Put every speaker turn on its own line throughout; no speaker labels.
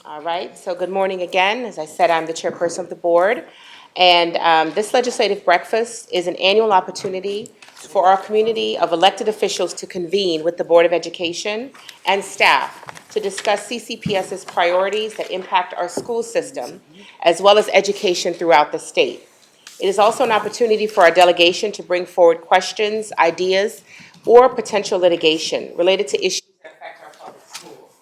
All right, so good morning again. As I said, I'm the chairperson of the board. And this legislative breakfast is an annual opportunity for our community of elected officials to convene with the Board of Education and staff to discuss CCPS's priorities that impact our school system, as well as education throughout the state. It is also an opportunity for our delegation to bring forward questions, ideas, or potential litigation related to issues that affect our public schools.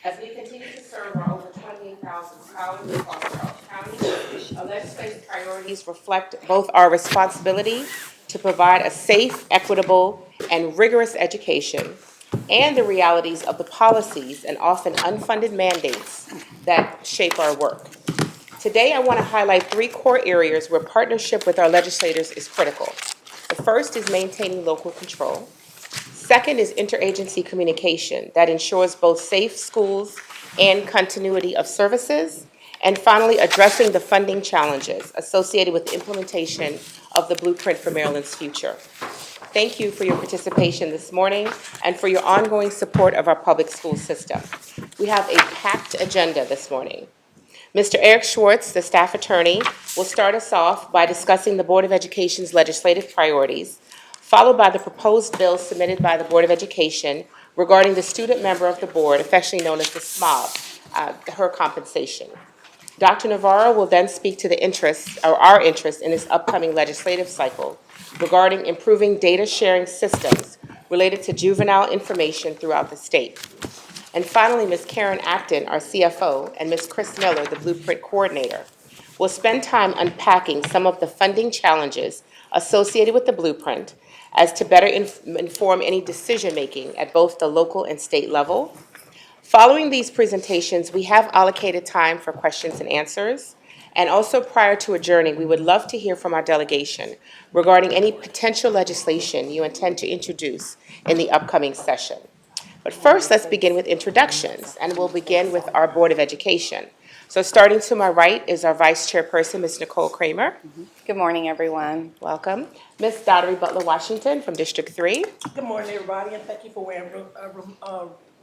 As we continue to serve our over 28,000 scholars across Charles County, our legislative priorities reflect both our responsibility to provide a safe, equitable, and rigorous education, and the realities of the policies and often unfunded mandates that shape our work. Today, I want to highlight three core areas where partnership with our legislators is critical. The first is maintaining local control. Second is interagency communication that ensures both safe schools and continuity of services. And finally, addressing the funding challenges associated with the implementation of the Blueprint for Maryland's Future. Thank you for your participation this morning and for your ongoing support of our public school system. We have a packed agenda this morning. Mr. Eric Schwartz, the staff attorney, will start us off by discussing the Board of Education's legislative priorities, followed by the proposed bill submitted by the Board of Education regarding the student member of the board, affectionately known as the SMOB, her compensation. Dr. Navarro will then speak to the interests, or our interest in this upcoming legislative cycle regarding improving data sharing systems related to juvenile information throughout the state. And finally, Ms. Karen Acton, our CFO, and Ms. Chris Miller, the Blueprint Coordinator, will spend time unpacking some of the funding challenges associated with the Blueprint as to better inform any decision-making at both the local and state level. Following these presentations, we have allocated time for questions and answers. And also prior to adjourning, we would love to hear from our delegation regarding any potential legislation you intend to introduce in the upcoming session. But first, let's begin with introductions, and we'll begin with our Board of Education. So starting to my right is our Vice Chairperson, Ms. Nicole Kramer.
Good morning, everyone.
Welcome. Ms. Daughtery Butler-Washington from District 3.
Good morning, everybody, and thank you for wearing maroon.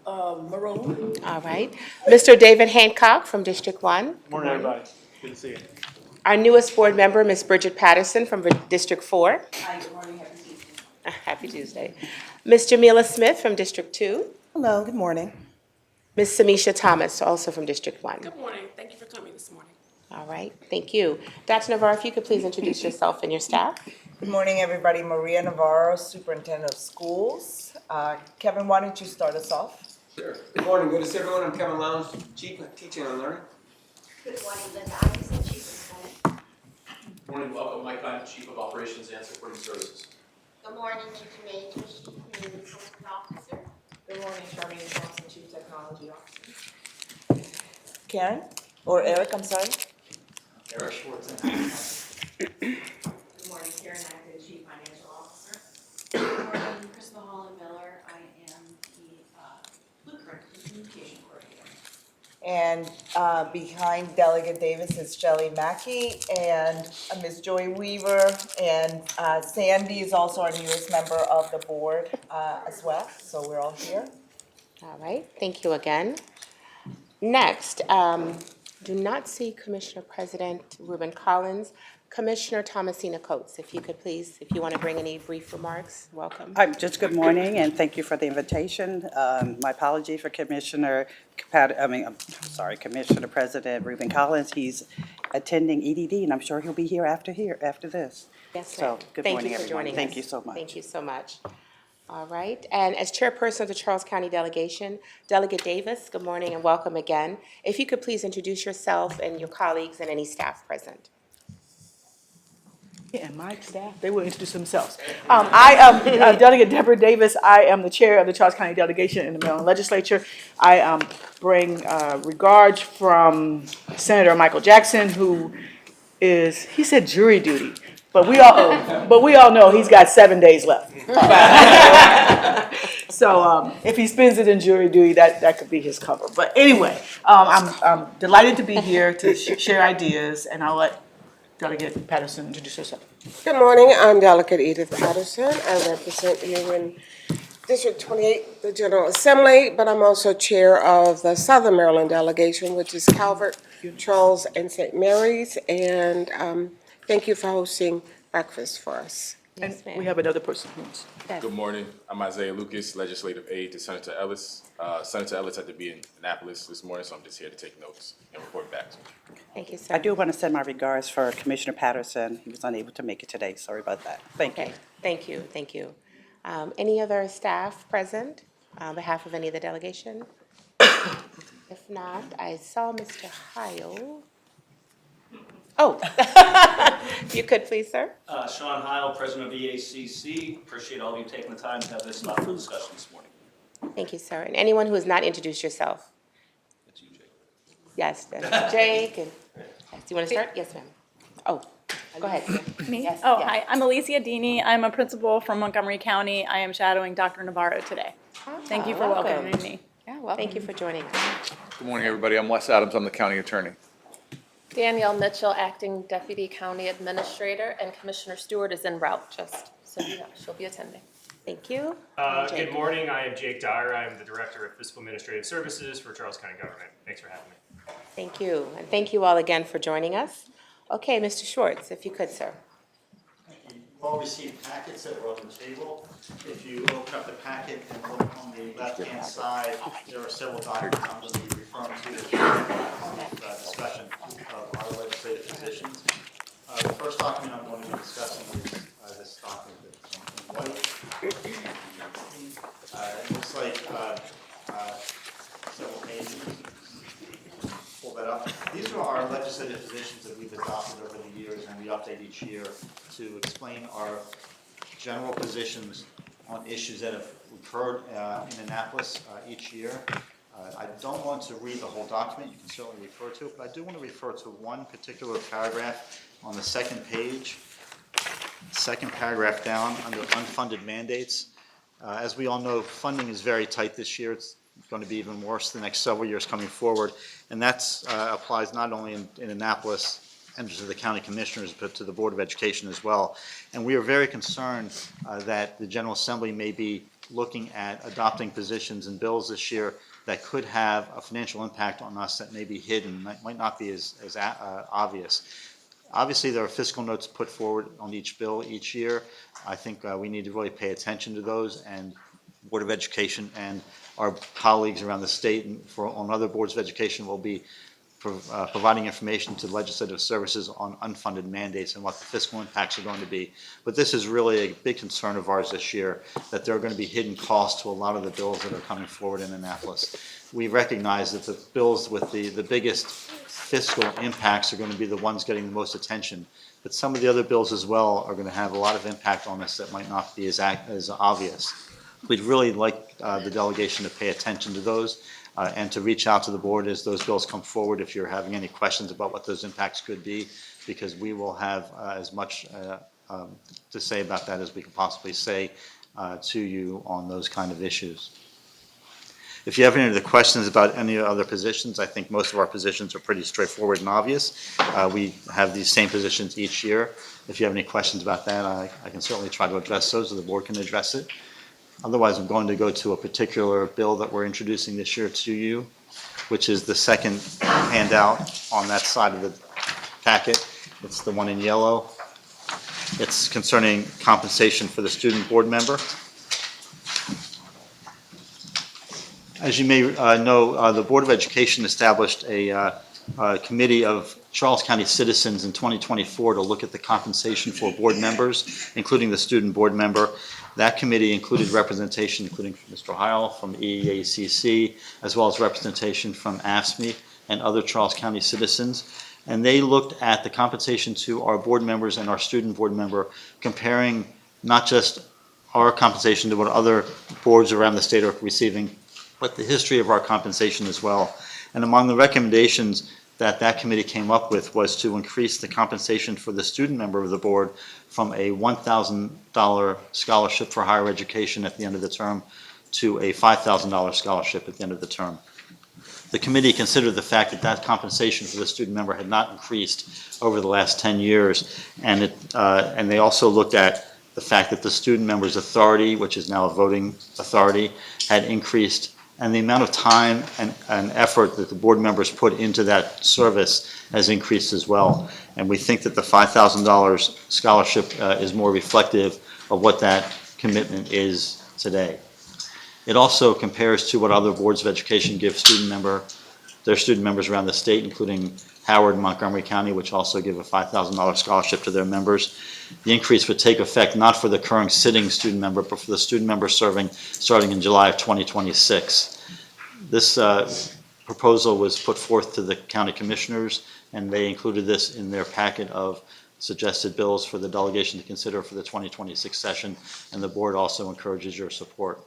All right. Mr. David Hancock from District 1.
Good morning, everybody. Good to see you.
Our newest board member, Ms. Bridget Patterson from District 4.
Hi, good morning, happy Tuesday.
Happy Tuesday. Ms. Jamila Smith from District 2.
Hello, good morning.
Ms. Samisha Thomas, also from District 1.
Good morning, thank you for coming this morning.
All right, thank you. Dr. Navarro, if you could please introduce yourself and your staff.
Good morning, everybody. Maria Navarro, Superintendent of Schools. Kevin, why don't you start us off?
Sure. Good morning. Good to see everyone. I'm Kevin Lowndes, Chief of Teaching and Learning.
Good morning, Linda Isaacson, Chief of Schools.
Good morning, welcome Mike Hunt, Chief of Operations and Supporting Services.
Good morning, Linda Majors, Chief Community Development Officer.
Good morning, Charmaine Thompson, Chief Technology Officer.
Karen? Or Eric, I'm sorry.
Eric Schwartz.
Good morning, Karen Acton, Chief Financial Officer. Good morning, Crystal Holland Miller. I am the Blueprint Communication Coordinator.
And behind Delegate Davis is Shelley Mackey and Ms. Joy Weaver. And Sandy is also our newest member of the board as well. So we're all here.
All right, thank you again. Next, do not see Commissioner President Ruben Collins. Commissioner Thomasina Coates, if you could please, if you want to bring any brief remarks, welcome.
Just good morning, and thank you for the invitation. My apology for Commissioner President Ruben Collins. He's attending EDD, and I'm sure he'll be here after this.
Yes,
So,
ma'am.
good
Thank
morning,
you for
everyone.
joining
Thank
us.
you so much.
Thank you so much. All right, and as chairperson of the Charles County Delegation, Delegate Davis, good morning and welcome again. If you could please introduce yourself and your colleagues and any staff present.
Yeah, and my staff, they will introduce themselves. I am Delegate Deborah Davis. I am the chair of the Charles County Delegation in the Maryland Legislature. I bring regards from Senator Michael Jackson, who is, he said jury duty, but we all know he's got 7 days left. So if he spends it in jury duty, that could be his cover. But anyway, I'm delighted to be here to share ideas, and I'll let Delegate Patterson introduce herself.
Good morning, I'm Delegate Edith Patterson. I represent you in District 28, the General Assembly, but I'm also chair of the Southern Maryland delegation, which is Calvert, Charles, and St. Mary's. And thank you for hosting breakfast for us.
And
Yes, ma'am.
we have another person who's.
Good morning. I'm Isaiah Lucas, legislative aide to Senator Ellis. Senator Ellis had to be in Annapolis this morning, so I'm just here to take notes and report back.
Thank you, sir.
I do want to send my regards for Commissioner Patterson. He was unable to make it today. Sorry about that. Thank you.
Okay, thank you, thank you. Any other staff present on behalf of any of the delegation? If not, I saw Mr. Heil. Oh, if you could please, sir.
Sean Heil, President of EACC. Appreciate all of you taking the time to have this thoughtful discussion this morning.
Thank you, sir. And anyone who has not introduced yourself?
That's you, Jake.
Yes, that's Jake, and, do you want to start? Yes, ma'am. Oh, go ahead.
Me?
Yes,
Oh,
yes.
hi. I'm Alicia Dini. I'm a principal from Montgomery County. I am shadowing Dr. Navarro today. Thank you for
welcome.
welcoming me.
Yeah, welcome.
Thank you for joining us.
Good morning, everybody. I'm Wes Adams. I'm the county attorney.
Danielle Mitchell, Acting Deputy County Administrator, and Commissioner Stewart is en route, just so you know, she'll be attending.
Thank you.
Good morning. I am Jake Dyer. I'm the Director of Fiscal Administrative Services for Charles County Government. Thanks for having me.
Thank you, and thank you all again for joining us. Okay, Mr. Schwartz, if you could, sir.
You've all received packets that were on the table. If you open up the packet and look on the left-hand side, there are several documents I'm going to be referring to as discussion of our legislative positions. The first document I'm going to be discussing is this document that's in white. It looks like several pages. Pull that up. These are our legislative positions that we've adopted over the years, and we update each year to explain our general positions on issues that have occurred in Annapolis each year. I don't want to read the whole document. You can certainly refer to it, but I do want to refer to one particular paragraph on the second page, second paragraph down under unfunded mandates. As we all know, funding is very tight this year. It's going to be even worse the next several years coming forward, and that applies not only in Annapolis and to the county commissioners, but to the Board of Education as well. And we are very concerned that the General Assembly may be looking at adopting positions and bills this year that could have a financial impact on us that may be hidden, might not be as obvious. Obviously, there are fiscal notes put forward on each bill each year. I think we need to really pay attention to those, and Board of Education and our colleagues around the state and on other boards of education will be providing information to legislative services on unfunded mandates and what the fiscal impacts are going to be. But this is really a big concern of ours this year, that there are going to be hidden costs to a lot of the bills that are coming forward in Annapolis. We recognize that the bills with the biggest fiscal impacts are going to be the ones getting the most attention. But some of the other bills as well are going to have a lot of impact on us that might not be as obvious. We'd really like the delegation to pay attention to those and to reach out to the board as those bills come forward if you're having any questions about what those impacts could be, because we will have as much to say about that as we can possibly say to you on those kind of issues. If you have any other questions about any other positions, I think most of our positions are pretty straightforward and obvious. We have these same positions each year. If you have any questions about that, I can certainly try to address those, or the board can address it. Otherwise, I'm going to go to a particular bill that we're introducing this year to you, which is the second handout on that side of the packet. It's the one in yellow. It's concerning compensation for the student board member. As you may know, the Board of Education established a committee of Charles County citizens in 2024 to look at the compensation for board members, including the student board member. That committee included representation, including Mr. Heil from EACC, as well as representation from AFSCME and other Charles County citizens. And they looked at the compensation to our board members and our student board member, comparing not just our compensation to what other boards around the state are receiving, but the history of our compensation as well. And among the recommendations that committee came up with was to increase the compensation for the student member of the board from a $1,000 scholarship for higher education at the end of the term to a $5,000 scholarship at the end of the term. The committee considered the fact that compensation for the student member had not increased over the last 10 years, and they also looked at the fact that the student members' authority, which is now a voting authority, had increased, and the amount of time and effort that the board members put into that service has increased as well. And we think that the $5,000 scholarship is more reflective of what that commitment is today. It also compares to what other boards of education give their student members around the state, including Howard and Montgomery County, which also give a $5,000 scholarship to their members. The increase would take effect not for the current sitting student member, but for the student member serving starting in July of 2026. This proposal was put forth to the county commissioners, and they included this in their packet of suggested bills for the delegation to consider for the 2026 session, and the board also encourages your support.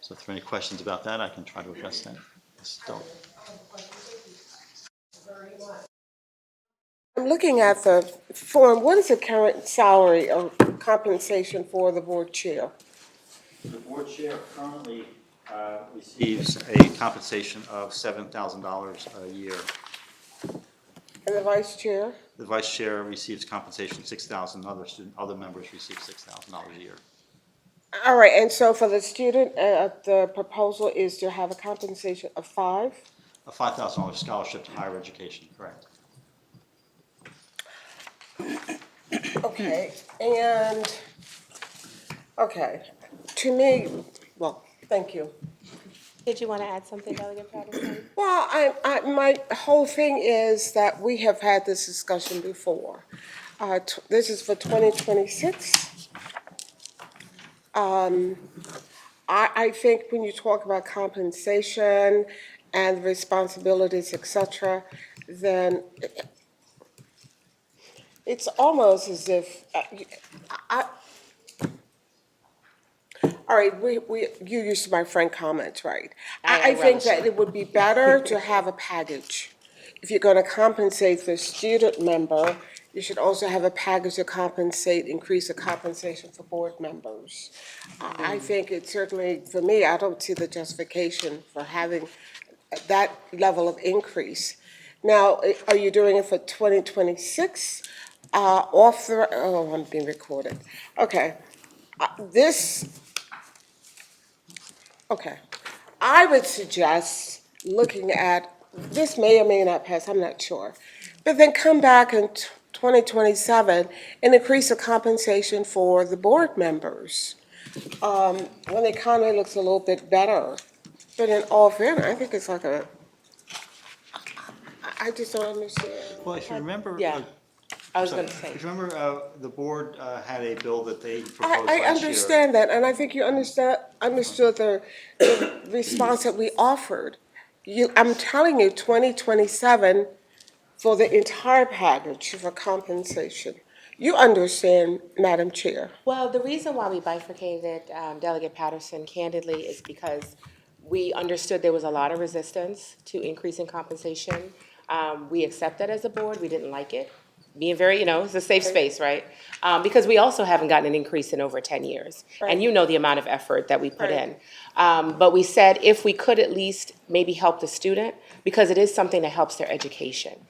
So if there are any questions about that, I can try to address that.
I'm looking at the form. What is the current salary or compensation for the board chair?
The board chair currently receives a compensation of $7,000 a year.
And the vice chair?
The vice chair receives compensation $6,000. Other members receive $6,000 a year.
All right, and so for the student, the proposal is to have a compensation of $5,000?
A $5,000 scholarship to higher education, correct.
Okay, and, okay, to me, well, thank you.
Did you want to add something, Delegate Patterson?
Well, my whole thing is that we have had this discussion before. This is for 2026. I think when you talk about compensation and responsibilities, et cetera, then it's almost as if, all right, you used my frank comments, right? I think that it would be better to have a package. If you're going to compensate the student member, you should also have a package to increase the compensation for board members. I think it certainly, for me, I don't see the justification for having that level of increase. Now, are you doing it for 2026? I'm being recorded. Okay. Okay. I would suggest looking at, this may or may not pass, I'm not sure, but then come back in 2027 and increase the compensation for the board members when the economy looks a little bit better. But in all fairness, I think it's like I just don't understand.
Well, if you remember,
Yeah, I was going to say.
if you remember, the board had a bill that they proposed last
I
year.
understand that, and I think you understood the response that we offered. I'm telling you, 2027 for the entire package for compensation. You understand, Madam Chair.
Well, the reason why we bifurcated Delegate Patterson candidly is because we understood there was a lot of resistance to increasing compensation. We accepted as a board, we didn't like it. Being very, it's a safe space, right? Because we also haven't gotten an increase in over 10 years.
Right.
And you know the amount of effort that we put
Right.
in. But we said if we could at least maybe help the student, because it is something that helps their education.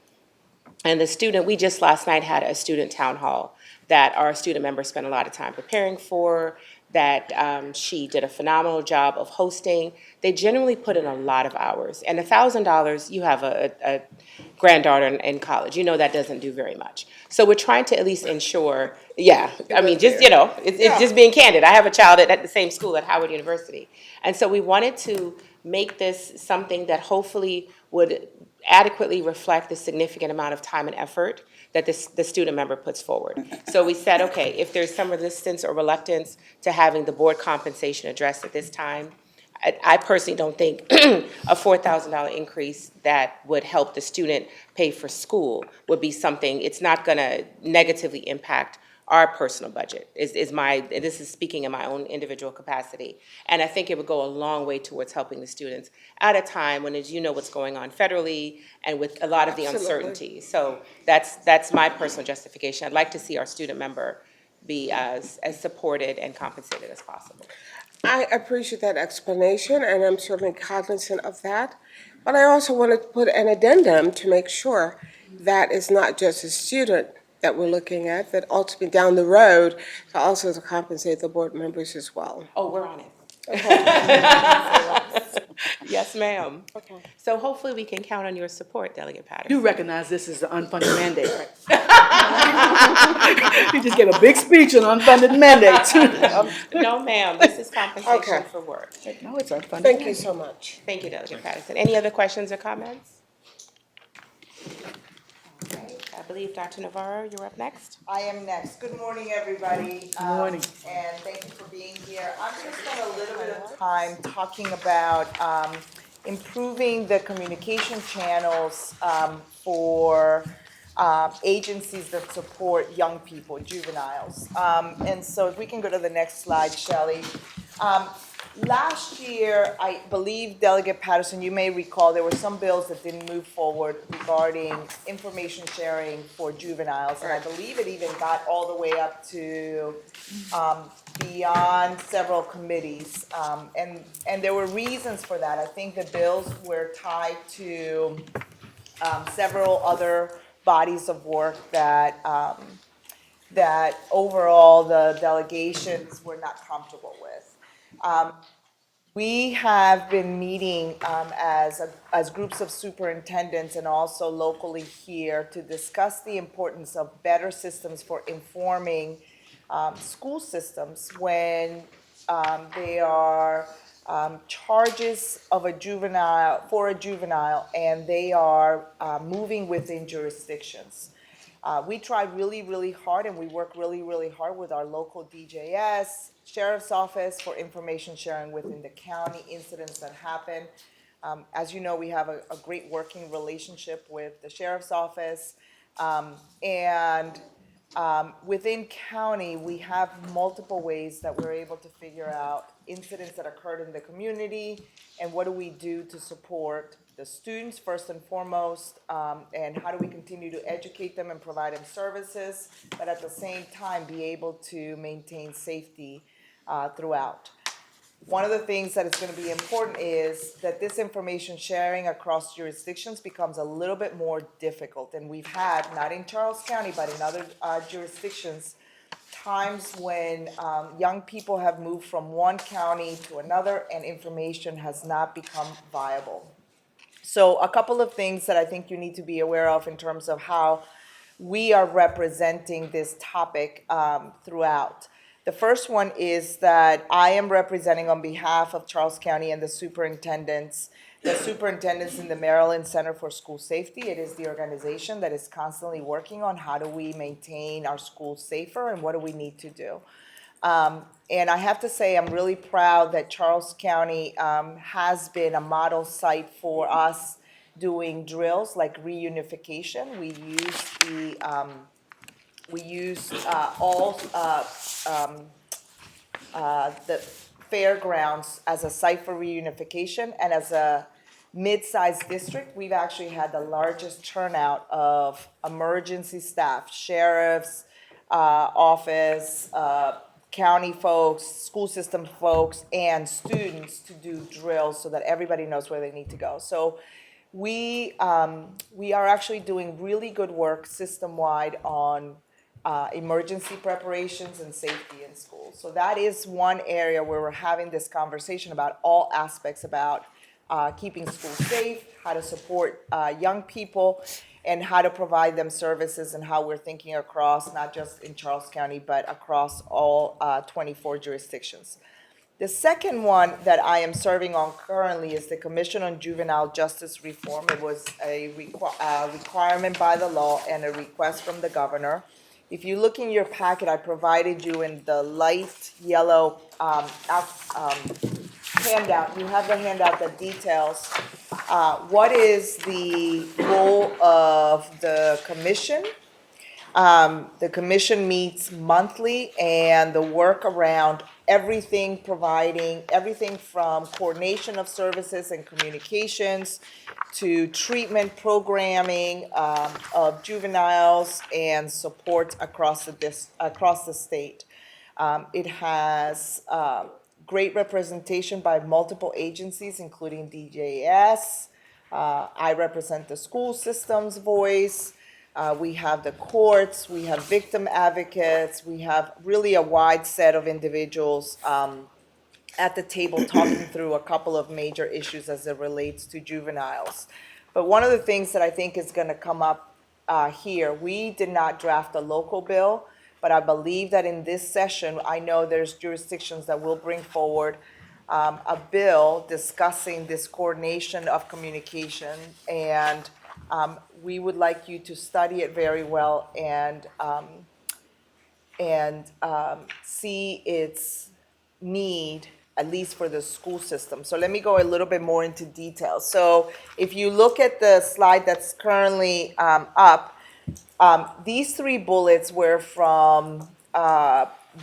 And the student, we just last night had a student town hall that our student members spent a lot of time preparing for, that she did a phenomenal job of hosting. They generally put in a lot of hours. And $1,000, you have a granddaughter in college, that doesn't do very much. So we're trying to at least ensure, it's just being candid. I have a child at the same school at Howard University. And so we wanted to make this something that hopefully would adequately reflect the significant amount of time and effort that the student member puts forward. So we said, okay, if there's some resistance or reluctance to having the board compensation addressed at this time, I personally don't think a $4,000 increase that would help the student pay for school would be something, it's not gonna negatively impact our personal budget, this is speaking in my own individual capacity. And I think it would go a long way towards helping the students at a time when, as you know, what's going on federally and with a lot of the uncertainty. So that's my personal justification. I'd like to see our student member be as supported and compensated as possible.
I appreciate that explanation, and I'm certainly cognizant of that. But I also want to put an addendum to make sure that it's not just the student that we're looking at, that ultimately down the road, to also to compensate the board members as well.
Oh, we're on it. Yes, ma'am.
Okay.
So hopefully we can count on your support, Delegate
You
Patterson.
recognize this is an unfunded mandate, right? You just gave a big speech on unfunded mandates.
No, ma'am, this is compensation
Okay.
for work.
No, it's unfunded.
Thank you so much.
Thank you, Delegate Patterson. Any other questions or comments? All right, I believe Dr. Navarro, you're up next.
I am next. Good morning, everybody.
Good morning.
And thank you for being here. I'm going to spend a little bit of time talking about improving the communication channels for agencies that support young people, juveniles. And so if we can go to the next slide, Shelley. Last year, I believe, Delegate Patterson, you may recall, there were some bills that didn't move forward regarding information sharing for juveniles. And I believe it even got all the way up to beyond several committees. And there were reasons for that. I think the bills were tied to several other bodies of work that that overall the delegations were not comfortable with. We have been meeting as groups of superintendents and also locally here to discuss the importance of better systems for informing school systems when they are charges of a juvenile, for a juvenile, and they are moving within jurisdictions. We tried really, really hard, and we work really, really hard with our local DJS, Sheriff's Office for information sharing within the county, incidents that happen. As you know, we have a great working relationship with the Sheriff's Office. Within county, we have multiple ways that we're able to figure out incidents that occurred in the community and what do we do to support the students first and foremost, and how do we continue to educate them and provide them services, but at the same time be able to maintain safety throughout. One of the things that is going to be important is that this information sharing across jurisdictions becomes a little bit more difficult. And we've had, not in Charles County, but in other jurisdictions, times when young people have moved from one county to another and information has not become viable. So a couple of things that I think you need to be aware of in terms of how we are representing this topic throughout. The first one is that I am representing on behalf of Charles County and the superintendents in the Maryland Center for School Safety. It is the organization that is constantly working on how do we maintain our schools safer and what do we need to do. And I have to say, I'm really proud that Charles County has been a model site for us doing drills like reunification. We used the fairgrounds as a site for reunification, and as a mid-sized district, we've actually had the largest turnout of emergency staff, sheriff's office, county folks, school system folks, and students to do drills so that everybody knows where they need to go. So we are actually doing really good work system-wide on emergency preparations and safety in schools. So that is one area where we're having this conversation about all aspects about keeping schools safe, how to support young people, and how to provide them services, and how we're thinking across, not just in Charles County, but across all 24 jurisdictions. The second one that I am serving on currently is the Commission on Juvenile Justice Reform. It was a requirement by the law and a request from the governor. If you look in your packet, I provided you in the light yellow handout. You have the handout that details what is the role of the commission. The commission meets monthly, and the work around everything, providing everything from coordination of services and communications to treatment programming of juveniles and support across the state. It has great representation by multiple agencies, including DJS. I represent the school system's voice. We have the courts, we have victim advocates, we have really a wide set of individuals at the table talking through a couple of major issues as it relates to juveniles. But one of the things that I think is going to come up here, we did not draft a local bill, but I believe that in this session, I know there's jurisdictions that will bring forward a bill discussing this coordination of communication, and we would like you to study it very well and see its need, at least for the school system. So let me go a little bit more into detail. So if you look at the slide that's currently up, these 3 bullets were from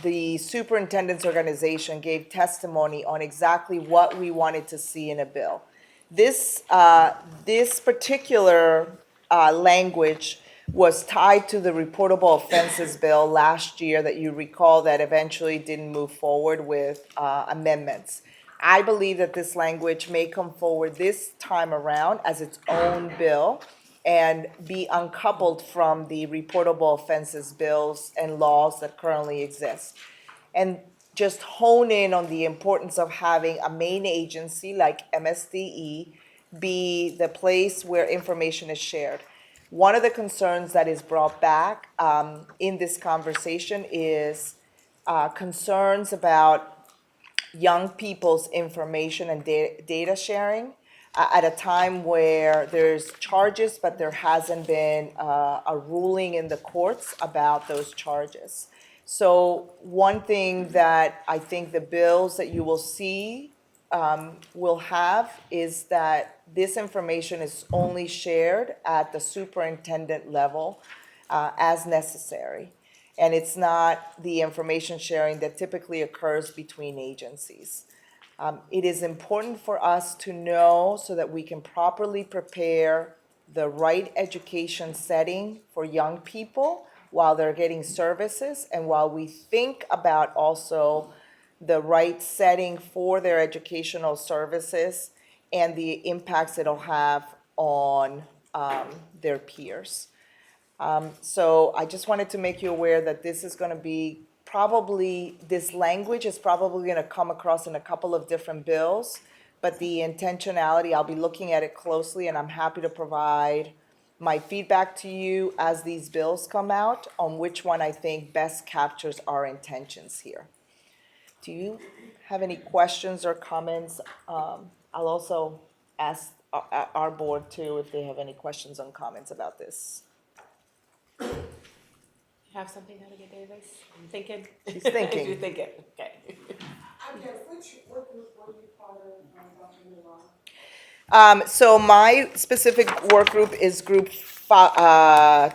the superintendent's organization gave testimony on exactly what we wanted to see in a bill. This particular language was tied to the reportable offenses bill last year that you recall that eventually didn't move forward with amendments. I believe that this language may come forward this time around as its own bill and be uncoupled from the reportable offenses bills and laws that currently exist. And just hone in on the importance of having a main agency like MSDE be the place where information is shared. One of the concerns that is brought back in this conversation is concerns about young people's information and data sharing at a time where there's charges, but there hasn't been a ruling in the courts about those charges. So one thing that I think the bills that you will see will have is that this information is only shared at the superintendent level as necessary. And it's not the information sharing that typically occurs between agencies. It is important for us to know so that we can properly prepare the right education setting for young people while they're getting services and while we think about also the right setting for their educational services and the impacts it'll have on their peers. So I just wanted to make you aware that this is going to be this language is probably going to come across in a couple of different bills, but the intentionality, I'll be looking at it closely, and I'm happy to provide my feedback to you as these bills come out on which one I think best captures our intentions here. Do you have any questions or comments? I'll also ask our board too if they have any questions and comments about this.
Have something, Delegate Davis? I'm thinking.
She's thinking.
You're thinking, okay.
Which work group were you part of, Dr. Navarro?
So my specific work group is group 5,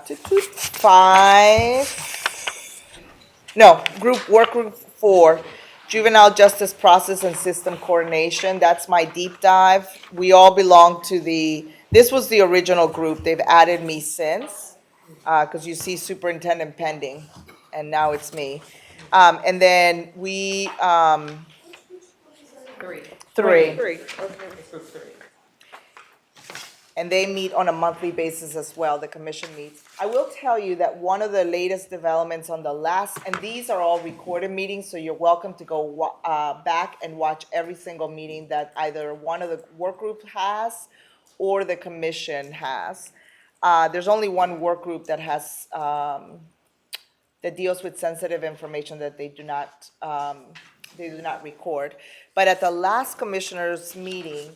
work group 4, Juvenile Justice Process and System Coordination. That's my deep dive. We all belong to this was the original group. They've added me since, because you see superintendent pending, and now it's me. And then we, Three.
Okay, group 3.
And they meet on a monthly basis as well, the commission meets. I will tell you that one of the latest developments on the last, and these are all recorded meetings, so you're welcome to go back and watch every single meeting that either one of the work groups has or the commission has. There's only one work group that has, that deals with sensitive information that they do not record. But at the last commissioners' meeting,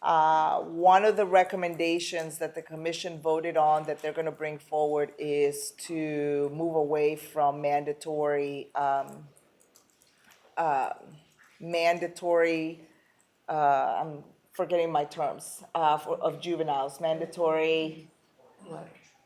one of the recommendations that the commission voted on that they're gonna bring forward is to move away from mandatory, I'm forgetting my terms, of juveniles, mandatory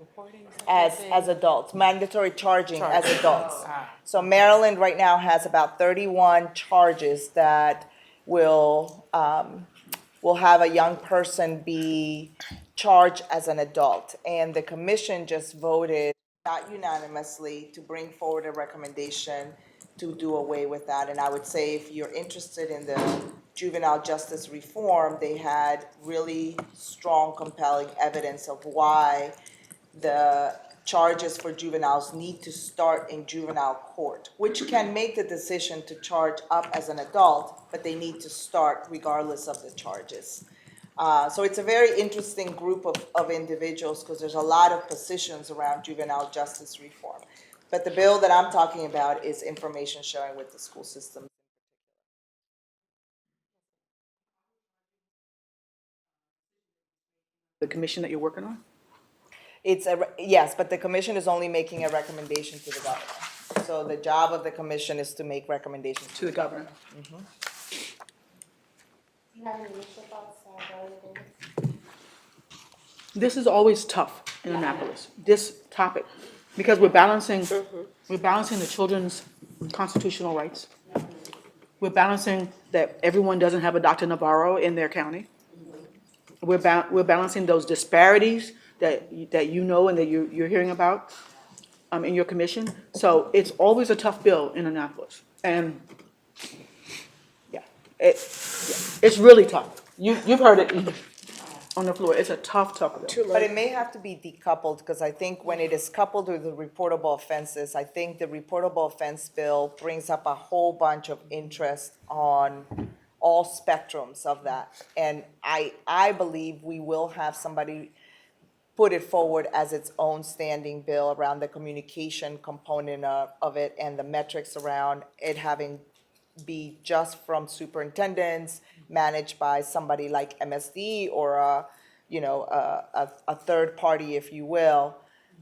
Reporting?
as adults, mandatory charging as adults. So Maryland right now has about 31 charges that will have a young person be charged as an adult. And the commission just voted, not unanimously, to bring forward a recommendation to do away with that. And I would say if you're interested in the juvenile justice reform, they had really strong, compelling evidence of why the charges for juveniles need to start in juvenile court, which can make the decision to charge up as an adult, but they need to start regardless of the charges. So it's a very interesting group of individuals because there's a lot of positions around juvenile justice reform. But the bill that I'm talking about is information sharing with the school system.
The commission that you're working on?
Yes, but the commission is only making a recommendation to the governor. So the job of the commission is to make recommendations
To the governor.
Mhm.
You have any initial thoughts, Davis?
This is always tough in Annapolis, this topic, because we're balancing the children's constitutional rights. We're balancing that everyone doesn't have a Dr. Navarro in their county. We're balancing those disparities that you know and that you're hearing about in your commission. So it's always a tough bill in Annapolis. And yeah, it's really tough. You've heard it on the floor. It's a tough bill.
But it may have to be decoupled, because I think when it is coupled with the reportable offenses, I think the reportable offense bill brings up a whole bunch of interest on all spectrums of that. And I believe we will have somebody put it forward as its own standing bill around the communication component of it and the metrics around it having be just from superintendents, managed by somebody like MSD or a third party, if you will.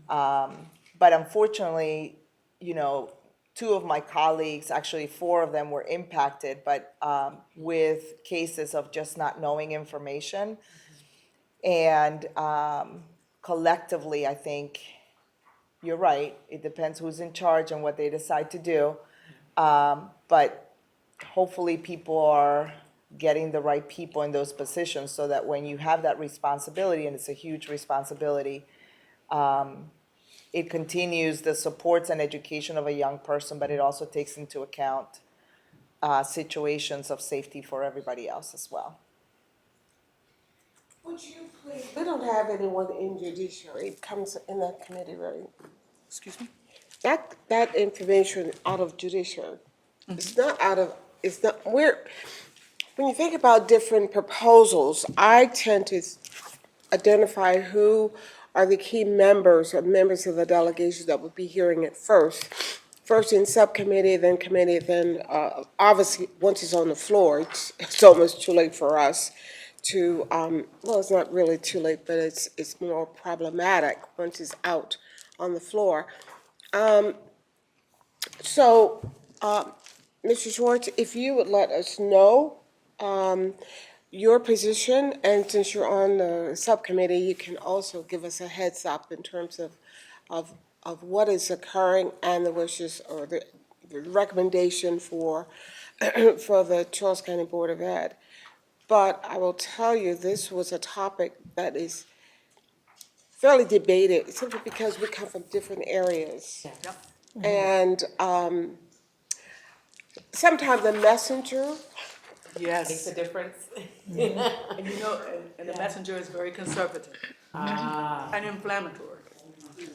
But unfortunately, two of my colleagues, actually 4 of them, were impacted, but with cases of just not knowing information. And collectively, I think you're right. It depends who's in charge and what they decide to do. But hopefully people are getting the right people in those positions so that when you have that responsibility, and it's a huge responsibility, it continues the supports and education of a young person, but it also takes into account situations of safety for everybody else as well.
Would you please, we don't have anyone in judiciary, it comes in that committee, right?
Excuse me?
That information out of judiciary, it's not when you think about different proposals, I tend to identify who are the key members or members of the delegation that would be hearing it first. First in subcommittee, then committee, then obviously, once it's on the floor, it's almost too late for us to, well, it's not really too late, but it's more problematic once it's out on the floor. So, Mr. Schwartz, if you would let us know your position, and since you're on the subcommittee, you can also give us a heads up in terms of what is occurring and the wishes or the recommendation for the Charles County Board of Ed. But I will tell you, this was a topic that is fairly debated, simply because we come from different areas.
Yep.
And sometimes the messenger
Yes.
Makes a difference.
And and the messenger is very conservative and inflammatory.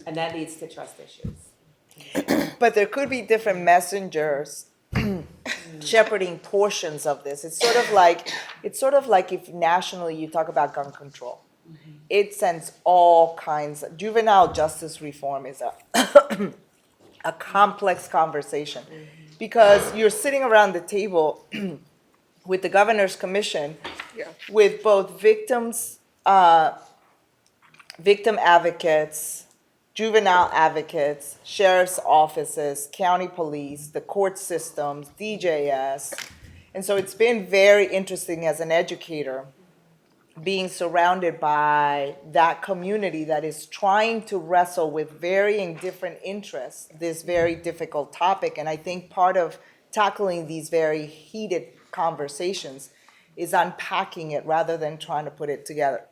And that leads to trust issues.
But there could be different messengers shepherding portions of this. It's sort of like if nationally you talk about gun control. It sends all kinds of, juvenile justice reform is a complex conversation, because you're sitting around the table with the governor's commission, with both victims, victim advocates, juvenile advocates, sheriff's offices, county police, the court systems, DJS. And so it's been very interesting as an educator being surrounded by that community that is trying to wrestle with varying different interests, this very difficult topic. And I think part of tackling these very heated conversations is unpacking it rather than trying to put it together.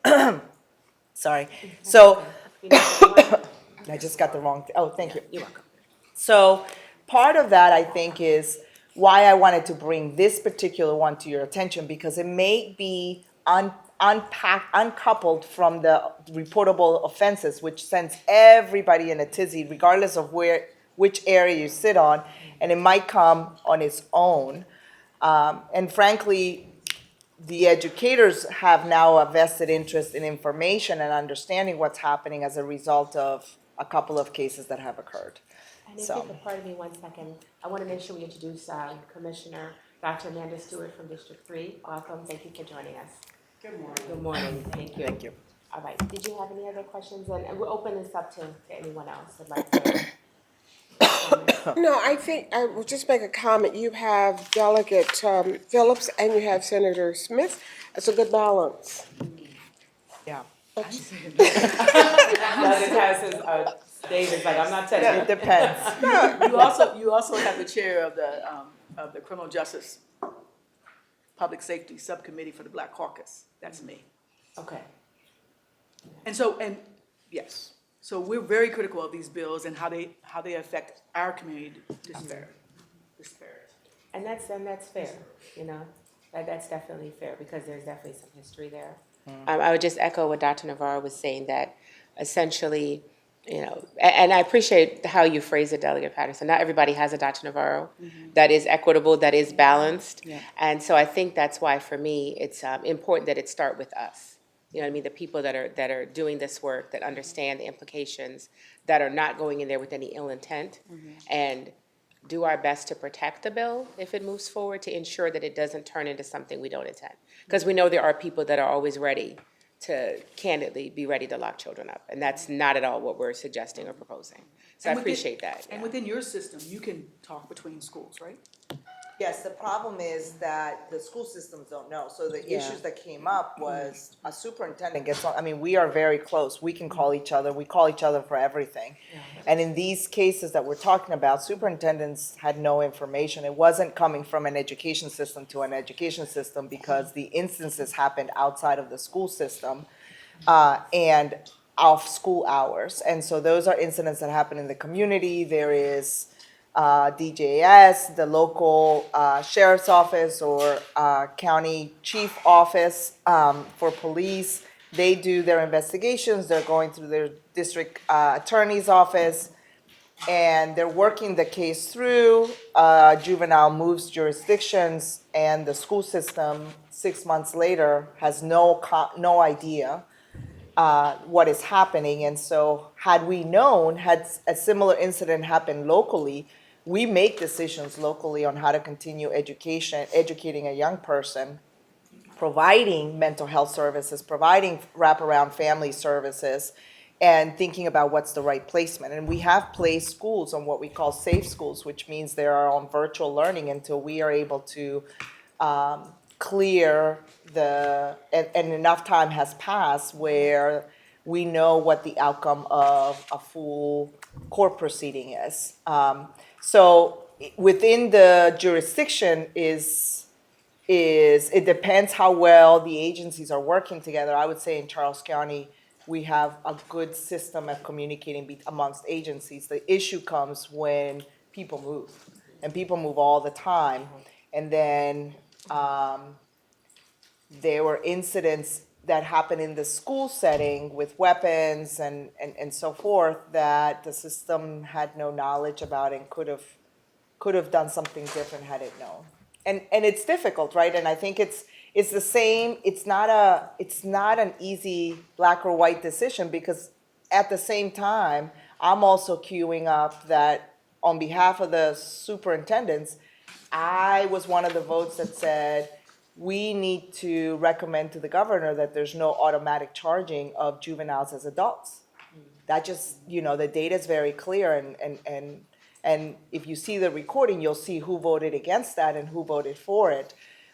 Sorry. So, I just got the wrong, oh, thank you. You're welcome. So part of that, I think, is why I wanted to bring this particular one to your attention, because it may be uncoupled from the reportable offenses, which sends everybody in a tizzy, regardless of which area you sit on, and it might come on its own. And frankly, the educators have now a vested interest in information and understanding what's happening as a result of a couple of cases that have occurred.
And if
So.
you could pardon me 1 second, I want to make sure we introduce Commissioner Dr. Amanda Stewart from District 3. Welcome, thank you for joining us.
Good morning.
Good morning, thank you.
Thank you.
All right, did you have any other questions? And we'll open this up to anyone else that'd like to.
No, I think, I will just make a comment. You have Delegate Phillips and you have Senator Smith. That's a good balance.
Yeah.
Delegate passes, David's like, I'm not touching
It
it.
depends.
You also have the chair of the Criminal Justice Public Safety Subcommittee for the Black Caucus. That's me.
Okay.
And yes, so we're very critical of these bills and how they affect our community disparate.
And that's fair, you know, that's definitely fair, because there's definitely some history there. I would just echo what Dr. Navarro was saying, that essentially, you know, and I appreciate how you phrase it, Delegate Patterson. Not everybody has a Dr. Navarro that is equitable, that is balanced.
Yeah.
And so I think that's why, for me, it's important that it start with us. You know what I mean? The people that are doing this work, that understand the implications, that are not going in there with any ill intent, and do our best to protect the bill if it moves forward, to ensure that it doesn't turn into something we don't intend. Because we know there are people that are always ready to candidly be ready to lock children up. And that's not at all what we're suggesting or proposing. So I appreciate that.
And within your system, you can talk between schools, right?
Yes, the problem is that the school systems don't know. So the
Yeah.
issues that came up was a superintendent gets on, I mean, we are very close. We can call each other. We call each other for everything. And in these cases that we're talking about, superintendents had no information. It wasn't coming from an education system to an education system, because the instances happened outside of the school system and off school hours. And so those are incidents that happen in the community. There is DJS, the local sheriff's office or county chief office for police. They do their investigations. They're going through their district attorney's office, and they're working the case through. Juvenile moves jurisdictions, and the school system 6 months later has no idea what is happening. And so had we known, had a similar incident happened locally, we make decisions locally on how to continue educating a young person, providing mental health services, providing wraparound family services, and thinking about what's the right placement. And we have placed schools on what we call safe schools, which means they are on virtual learning until we are able to clear and enough time has passed where we know what the outcome of a full court proceeding is. So within the jurisdiction it depends how well the agencies are working together. I would say in Charles County, we have a good system of communicating amongst agencies. The issue comes when people move, and people move all the time. And then there were incidents that happened in the school setting with weapons and so forth that the system had no knowledge about and could have done something different had it known. And it's difficult, right? And I think it's the same. It's not an easy black or white decision, because at the same time, I'm also queuing up that on behalf of the superintendents, I was one of the votes that said, we need to recommend to the governor that there's no automatic charging of juveniles as adults. That just, the data is very clear, and if you see the recording, you'll see who voted against that and who voted for it.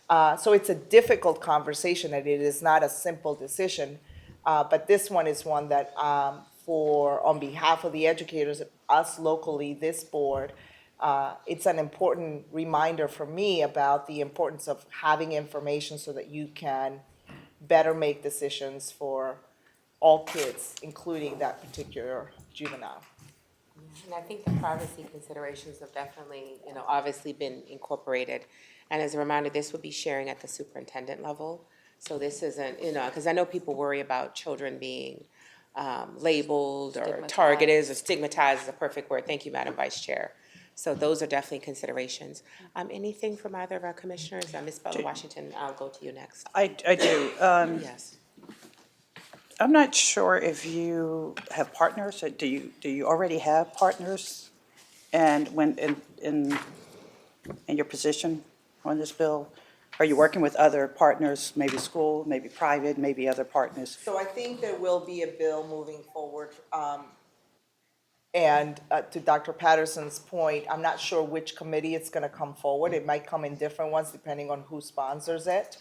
So it's a difficult conversation, and it is not a simple decision. But this one is one that, on behalf of the educators, us locally, this board, it's an important reminder for me about the importance of having information so that you can better make decisions for all kids, including that particular juvenile.
And I think the privacy considerations have definitely, obviously been incorporated. And as a reminder, this would be sharing at the superintendent level. So this isn't, because I know people worry about children being labeled or targeted or stigmatized is a perfect word. Thank you, Madam Vice Chair. So those are definitely considerations. Anything from either of our commissioners? Ms. Bella Washington, I'll go to you next.
I do.
Yes.
I'm not sure if you have partners, or do you already have partners? And when, in your position on this bill, are you working with other partners, maybe school, maybe private, maybe other partners?
So I think there will be a bill moving forward. And to Dr. Patterson's point, I'm not sure which committee it's going to come forward. It might come in different ones depending on who sponsors it.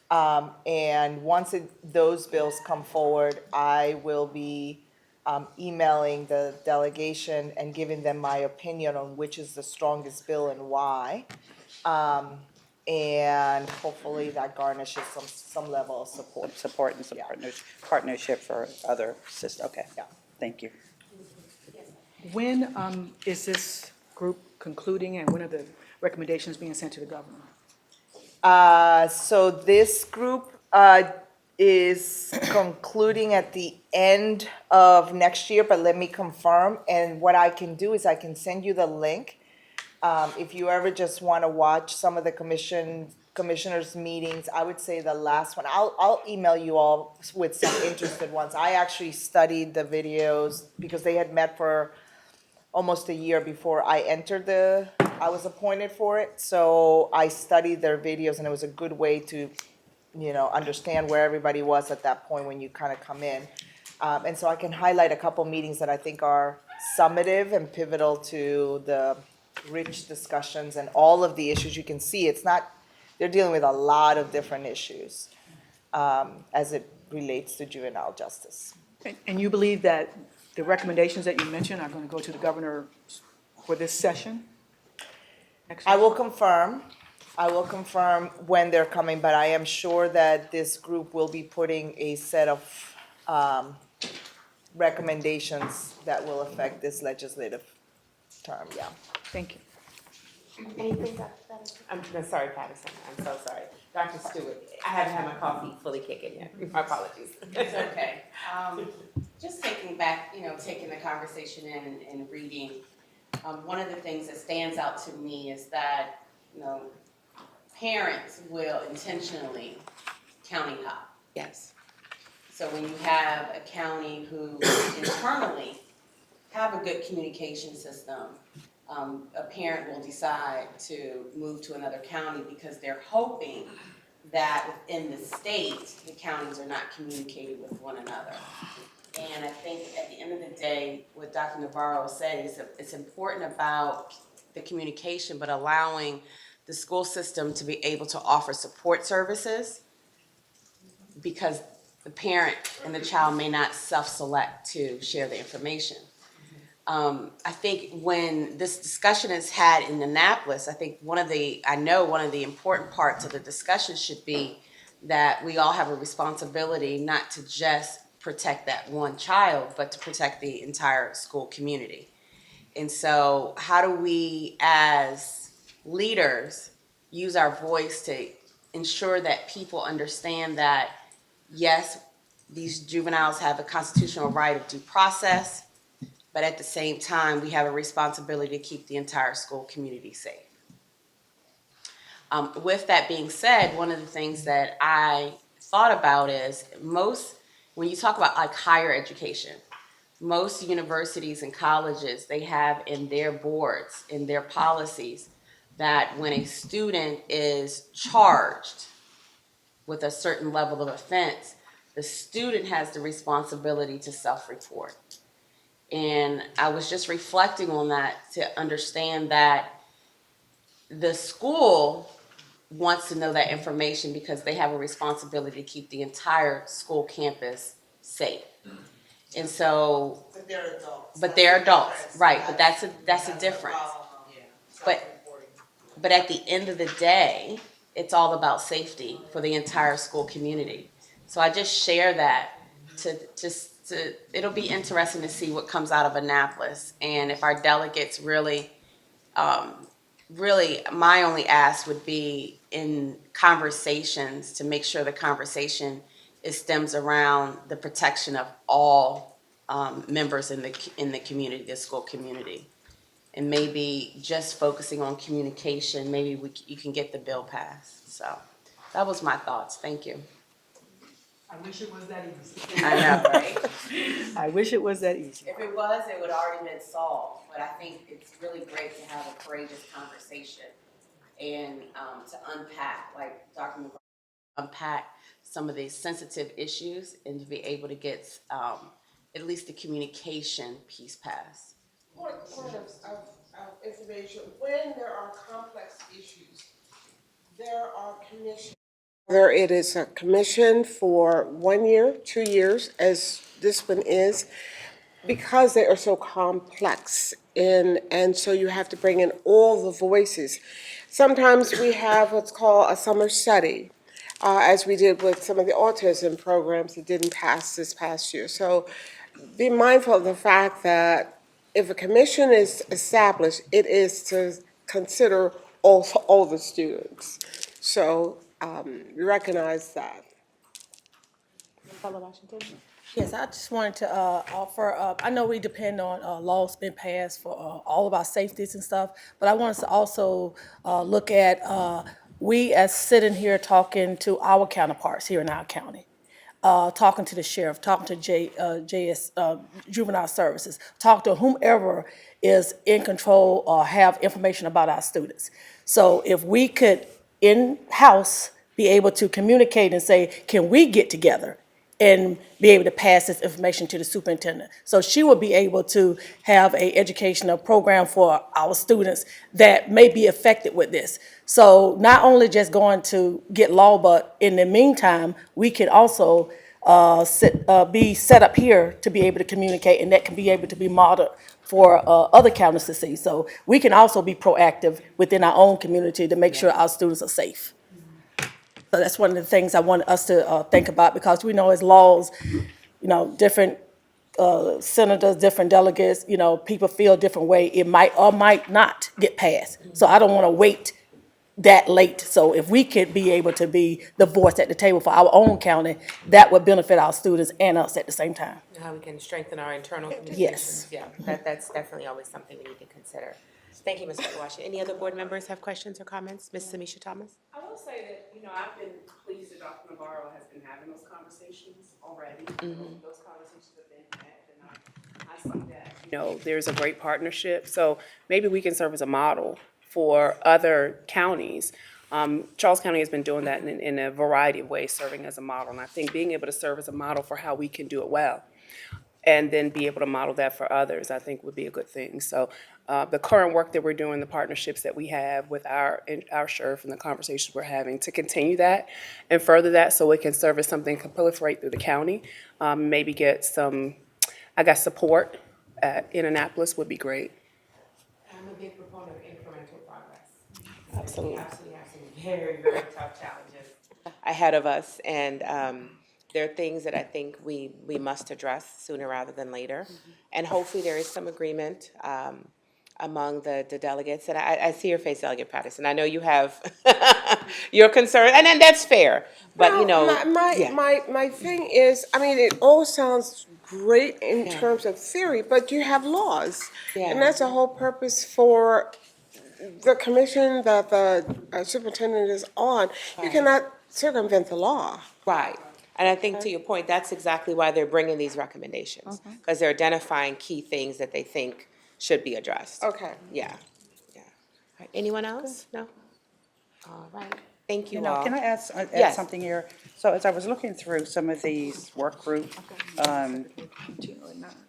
And once those bills come forward, I will be emailing the delegation and giving them my opinion on which is the strongest bill and why. And hopefully that garnishes some level of support.
Support and some partnership for other systems. Okay.
Yeah.
Thank you.
When is this group concluding, and when are the recommendations being sent to the governor?
So this group is concluding at the end of next year, but let me confirm. And what I can do is I can send you the link. If you ever just want to watch some of the commissioners' meetings, I would say the last one, I'll email you all with some interested ones. I actually studied the videos because they had met for almost a year before I was appointed for it. So I studied their videos, and it was a good way to, understand where everybody was at that point when you kind of come in. And so I can highlight a couple meetings that I think are summative and pivotal to the rich discussions and all of the issues. You can see they're dealing with a lot of different issues as it relates to juvenile justice.
And you believe that the recommendations that you mentioned are going to go to the governor for this session?
I will confirm when they're coming, but I am sure that this group will be putting a set of recommendations that will affect this legislative term, yeah.
Thank you.
Anything, Dr. Patterson? I'm sorry, Patterson. I'm so sorry. Dr. Stewart, I haven't had my coffee fully kicking yet. My apologies.
It's okay. Just taking the conversation in and reading, one of the things that stands out to me is that, parents will intentionally county hop.
Yes.
So when you have a county who internally have a good communication system, a parent will decide to move to another county because they're hoping that within the state, the counties are not communicating with one another. And I think at the end of the day, what Dr. Navarro said is it's important about the communication, but allowing the school system to be able to offer support services, because the parent and the child may not self-select to share the information. I think when this discussion is had in Annapolis, I think one of the important parts of the discussion should be that we all have a responsibility not to just protect that one child, but to protect the entire school community. And so how do we as leaders use our voice to ensure that people understand that, yes, these juveniles have a constitutional right of due process, but at the same time, we have a responsibility to keep the entire school community safe. With that being said, one of the things that I thought about is when you talk about like higher education, most universities and colleges, they have in their boards, in their policies, that when a student is charged with a certain level of offense, the student has the responsibility to self-report. And I was just reflecting on that to understand that the school wants to know that information because they have a responsibility to keep the entire school campus safe. And so, but they're adults, right? But that's a difference. But at the end of the day, it's all about safety for the entire school community. So I just share that it'll be interesting to see what comes out of Annapolis, and if our delegates really, my only ask would be in conversations to make sure the conversation stems around the protection of all members in the community, the school community. And maybe just focusing on communication, maybe you can get the bill passed. So that was my thoughts. Thank you.
I wish it was that easy.
I know, right?
I wish it was that easy.
If it was, it would already been solved. But I think it's really great to have a courageous conversation and to unpack, like Dr. McGraw, unpack some of these sensitive issues and to be able to get at least the communication piece passed.
Point of information, when there are complex issues, there are commissions. Whether it is a commission for 1 year, 2 years, as this one is, because they are so complex and so you have to bring in all the voices. Sometimes we have what's called a summer study, as we did with some of the autism programs that didn't pass this past year. So be mindful of the fact that if a commission is established, it is to consider all the students. So we recognize that.
Fellow Washington?
Yes, I just wanted to offer, I know we depend on laws being passed for all of our safeties and stuff, but I want us to also look at, we as sitting here talking to our counterparts here in our county, talking to the sheriff, talking to juvenile services, talk to whomever is in control or have information about our students. So if we could in-house be able to communicate and say, can we get together and be able to pass this information to the superintendent? So she will be able to have an educational program for our students that may be affected with this. So not only just going to get law, but in the meantime, we could also be set up here to be able to communicate, and that can be able to be modeled for other counties to see. So we can also be proactive within our own community to make sure our students are safe. So that's one of the things I want us to think about, because we know as laws, different senators, different delegates, people feel a different way. It might or might not get passed. So I don't want to wait that late. So if we could be able to be the voice at the table for our own county, that would benefit our students and us at the same time.
How we can strengthen our internal communications.
Yes.
Yeah, that's definitely always something we need to consider. Thank you, Ms. Washington. Any other board members have questions or comments? Ms. Samisha Thomas?
I will say that, I've been pleased that Dr. Navarro has been having those conversations already. Those conversations have been had, and I see that, there's a great partnership. So maybe we can serve as a model for other counties. Charles County has been doing that in a variety of ways, serving as a model. And I think being able to serve as a model for how we can do it well, and then be able to model that for others, I think would be a good thing. So the current work that we're doing, the partnerships that we have with our sheriff and the conversations we're having, to continue that and further that so it can serve as something that can proliferate through the county, maybe get some, support in Annapolis would be great.
I'm a big proponent of incremental progress.
Absolutely.
We absolutely have some very, very tough challenges ahead of us, and there are things that I think we must address sooner rather than later. And hopefully there is some agreement among the delegates. And I see your face, Delegate Patterson. I know you have your concern, and then that's fair. But,
My thing is, it all sounds great in terms of theory, but you have laws.
Yeah.
And that's the whole purpose for the commission that the superintendent is on. You cannot circumvent the law.
Right. And I think to your point, that's exactly why they're bringing these recommendations, because they're identifying key things that they think should be addressed.
Okay.
Yeah. All right. Anyone else? No? All right. Thank you all.
Can I add
Yes.
something here? So as I was looking through some of these work group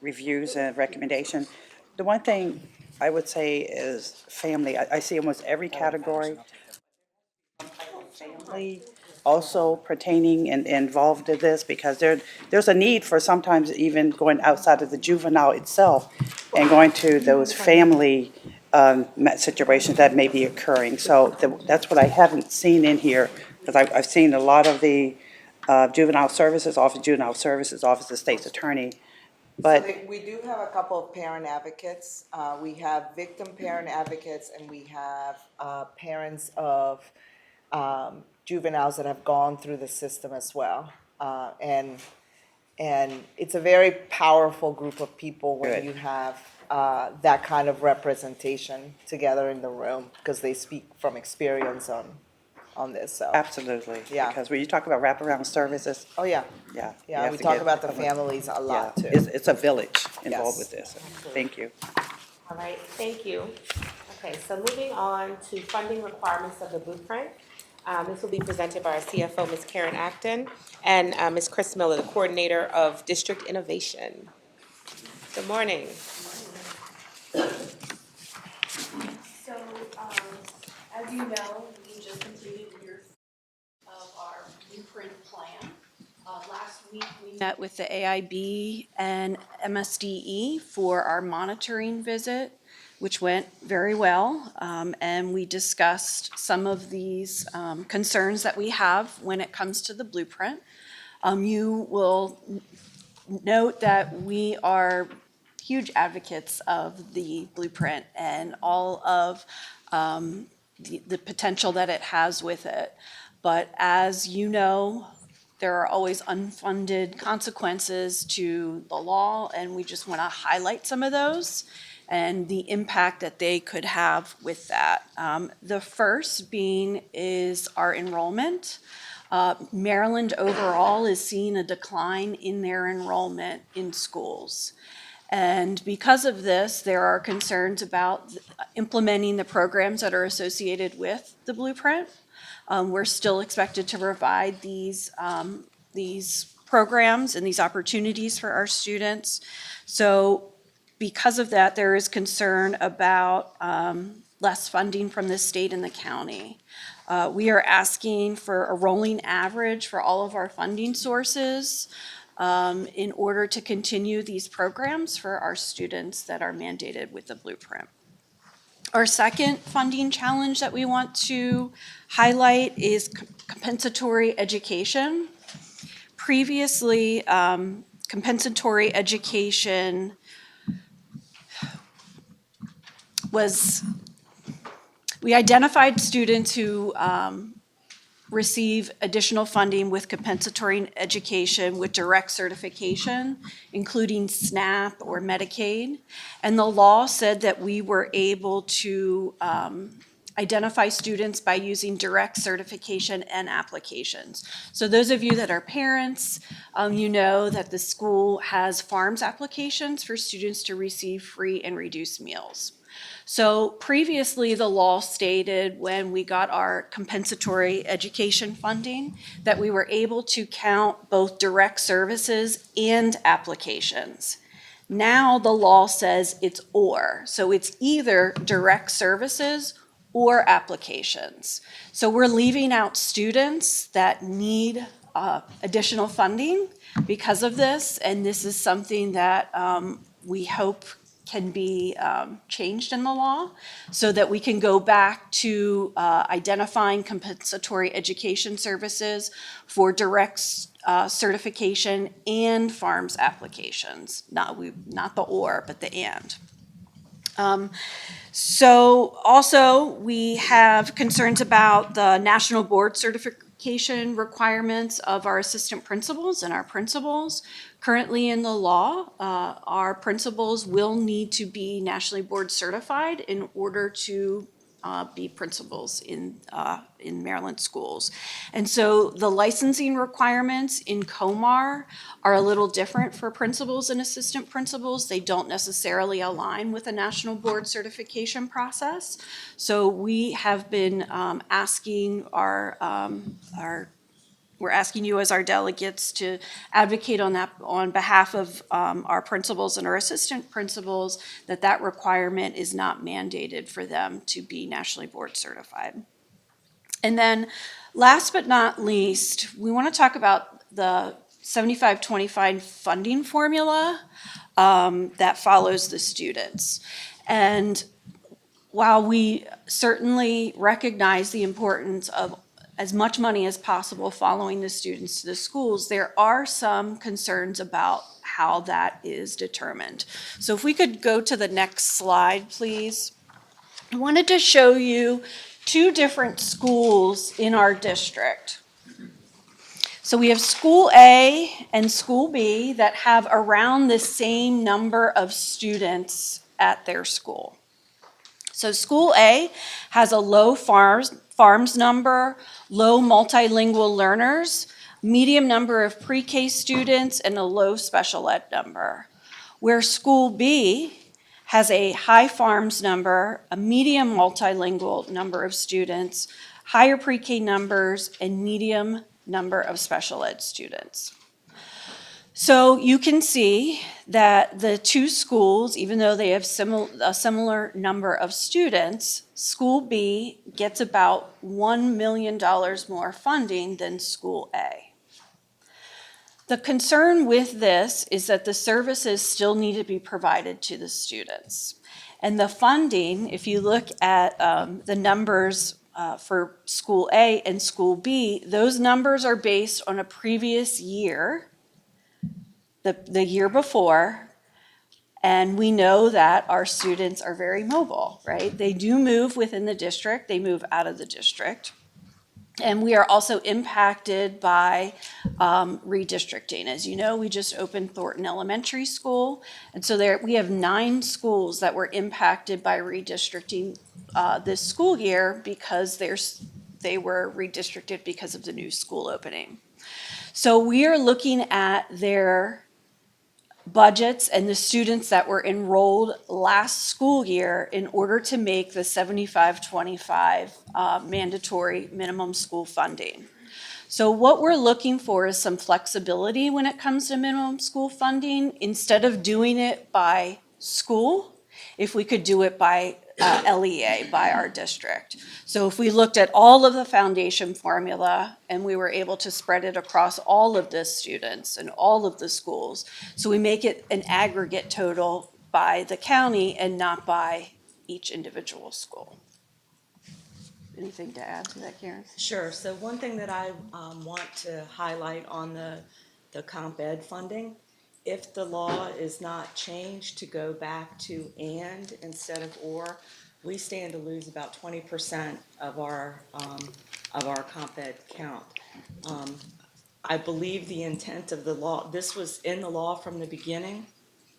reviews and recommendation, the one thing I would say is family. I see almost every category. Family also pertaining and involved in this, because there's a need for sometimes even going outside of the juvenile itself and going to those family situations that may be occurring. So that's what I haven't seen in here, because I've seen a lot of the juvenile services, Office of Juvenile Services, Office of State's Attorney. But
So we do have a couple of parent advocates. We have victim parent advocates, and we have parents of juveniles that have gone through the system as well. And it's a very powerful group of people when
Good.
you have that kind of representation together in the room, because they speak from experience on this, so.
Absolutely.
Yeah.
Because when you talk about wraparound services,
Oh, yeah.
yeah. you
Yeah,
have
we
to
talk
get
about the
someone-
families a lot,
Yeah,
too.
It's a village involved
Yes.
with this. Thank you.
All right, thank you. Okay, so moving on to funding requirements of the blueprint. This will be presented by our CFO, Ms. Karen Acton, and Ms. Chris Miller, the Coordinator of District Innovation. Good morning.
So, as you know, we just completed year of our blueprint plan. Last week, we met with the AIB and MSDE for our monitoring visit, which went very well. And we discussed some of these concerns that we have when it comes to the blueprint. You will note that we are huge advocates of the blueprint and all of the potential that it has with it. But as you know, there are always unfunded consequences to the law, and we just want to highlight some of those and the impact that they could have with that. The first being is our enrollment. Maryland overall is seeing a decline in their enrollment in schools. And because of this, there are concerns about implementing the programs that are associated with the blueprint. We're still expected to provide these programs and these opportunities for our students. So because of that, there is concern about less funding from the state and the county. We are asking for a rolling average for all of our funding sources in order to continue these programs for our students that are mandated with the blueprint. Our second funding challenge that we want to highlight is compensatory education. Previously, compensatory education we identified students who receive additional funding with compensatory education with direct certification, including SNAP or Medicaid. And the law said that we were able to identify students by using direct certification and applications. So those of you that are parents, you know that the school has FARMS applications for students to receive free and reduced meals. So previously, the law stated when we got our compensatory education funding that we were able to count both direct services and applications. Now the law says it's or. So it's either direct services or applications. So we're leaving out students that need additional funding because of this, and this is something that we hope can be changed in the law so that we can go back to identifying compensatory education services for direct certification and FARMS applications. Not the or, but the and. So also we have concerns about the national board certification requirements of our assistant principals and our principals. Currently in the law, our principals will need to be nationally board certified in order to be principals in Maryland schools. And so the licensing requirements in COMAR are a little different for principals and assistant principals. They don't necessarily align with the national board certification process. So we have been asking we're asking you as our delegates to advocate on that on behalf of our principals and our assistant principals that requirement is not mandated for them to be nationally board certified. And then last but not least, we want to talk about the 75-25 funding formula that follows the students. And while we certainly recognize the importance of as much money as possible following the students to the schools, there are some concerns about how that is determined. So if we could go to the next slide, please. I wanted to show you two different schools in our district. So we have School A and School B that have around the same number of students at their school. So School A has a low farms number, low multilingual learners, medium number of pre-K students, and a low special ed number. Where School B has a high farms number, a medium multilingual number of students, higher pre-K numbers, and medium number of special ed students. So you can see that the two schools, even though they have a similar number of students, School B gets about $1 million more funding than School A. The concern with this is that the services still need to be provided to the students. And the funding, if you look at the numbers for School A and School B, those numbers are based on a previous year, the year before, and we know that our students are very mobile, right? They do move within the district, they move out of the district. And we are also impacted by redistricting. As you know, we just opened Thornton Elementary School, and so there we have 9 schools that were impacted by redistricting this school year because they were redistricted because of the new school opening. So we are looking at their budgets and the students that were enrolled last school year in order to make the 75-25 mandatory minimum school funding. So what we're looking for is some flexibility when it comes to minimum school funding. Instead of doing it by school, if we could do it by LEA, by our district. So if we looked at all of the foundation formula and we were able to spread it across all of the students and all of the schools, so we make it an aggregate total by the county and not by each individual school. Anything to add to that, Karen?
Sure. So one thing that I want to highlight on the comp ed funding, if the law is not changed to go back to and instead of or, we stand to lose about 20% of our comp ed count. I believe the intent of the law, this was in the law from the beginning,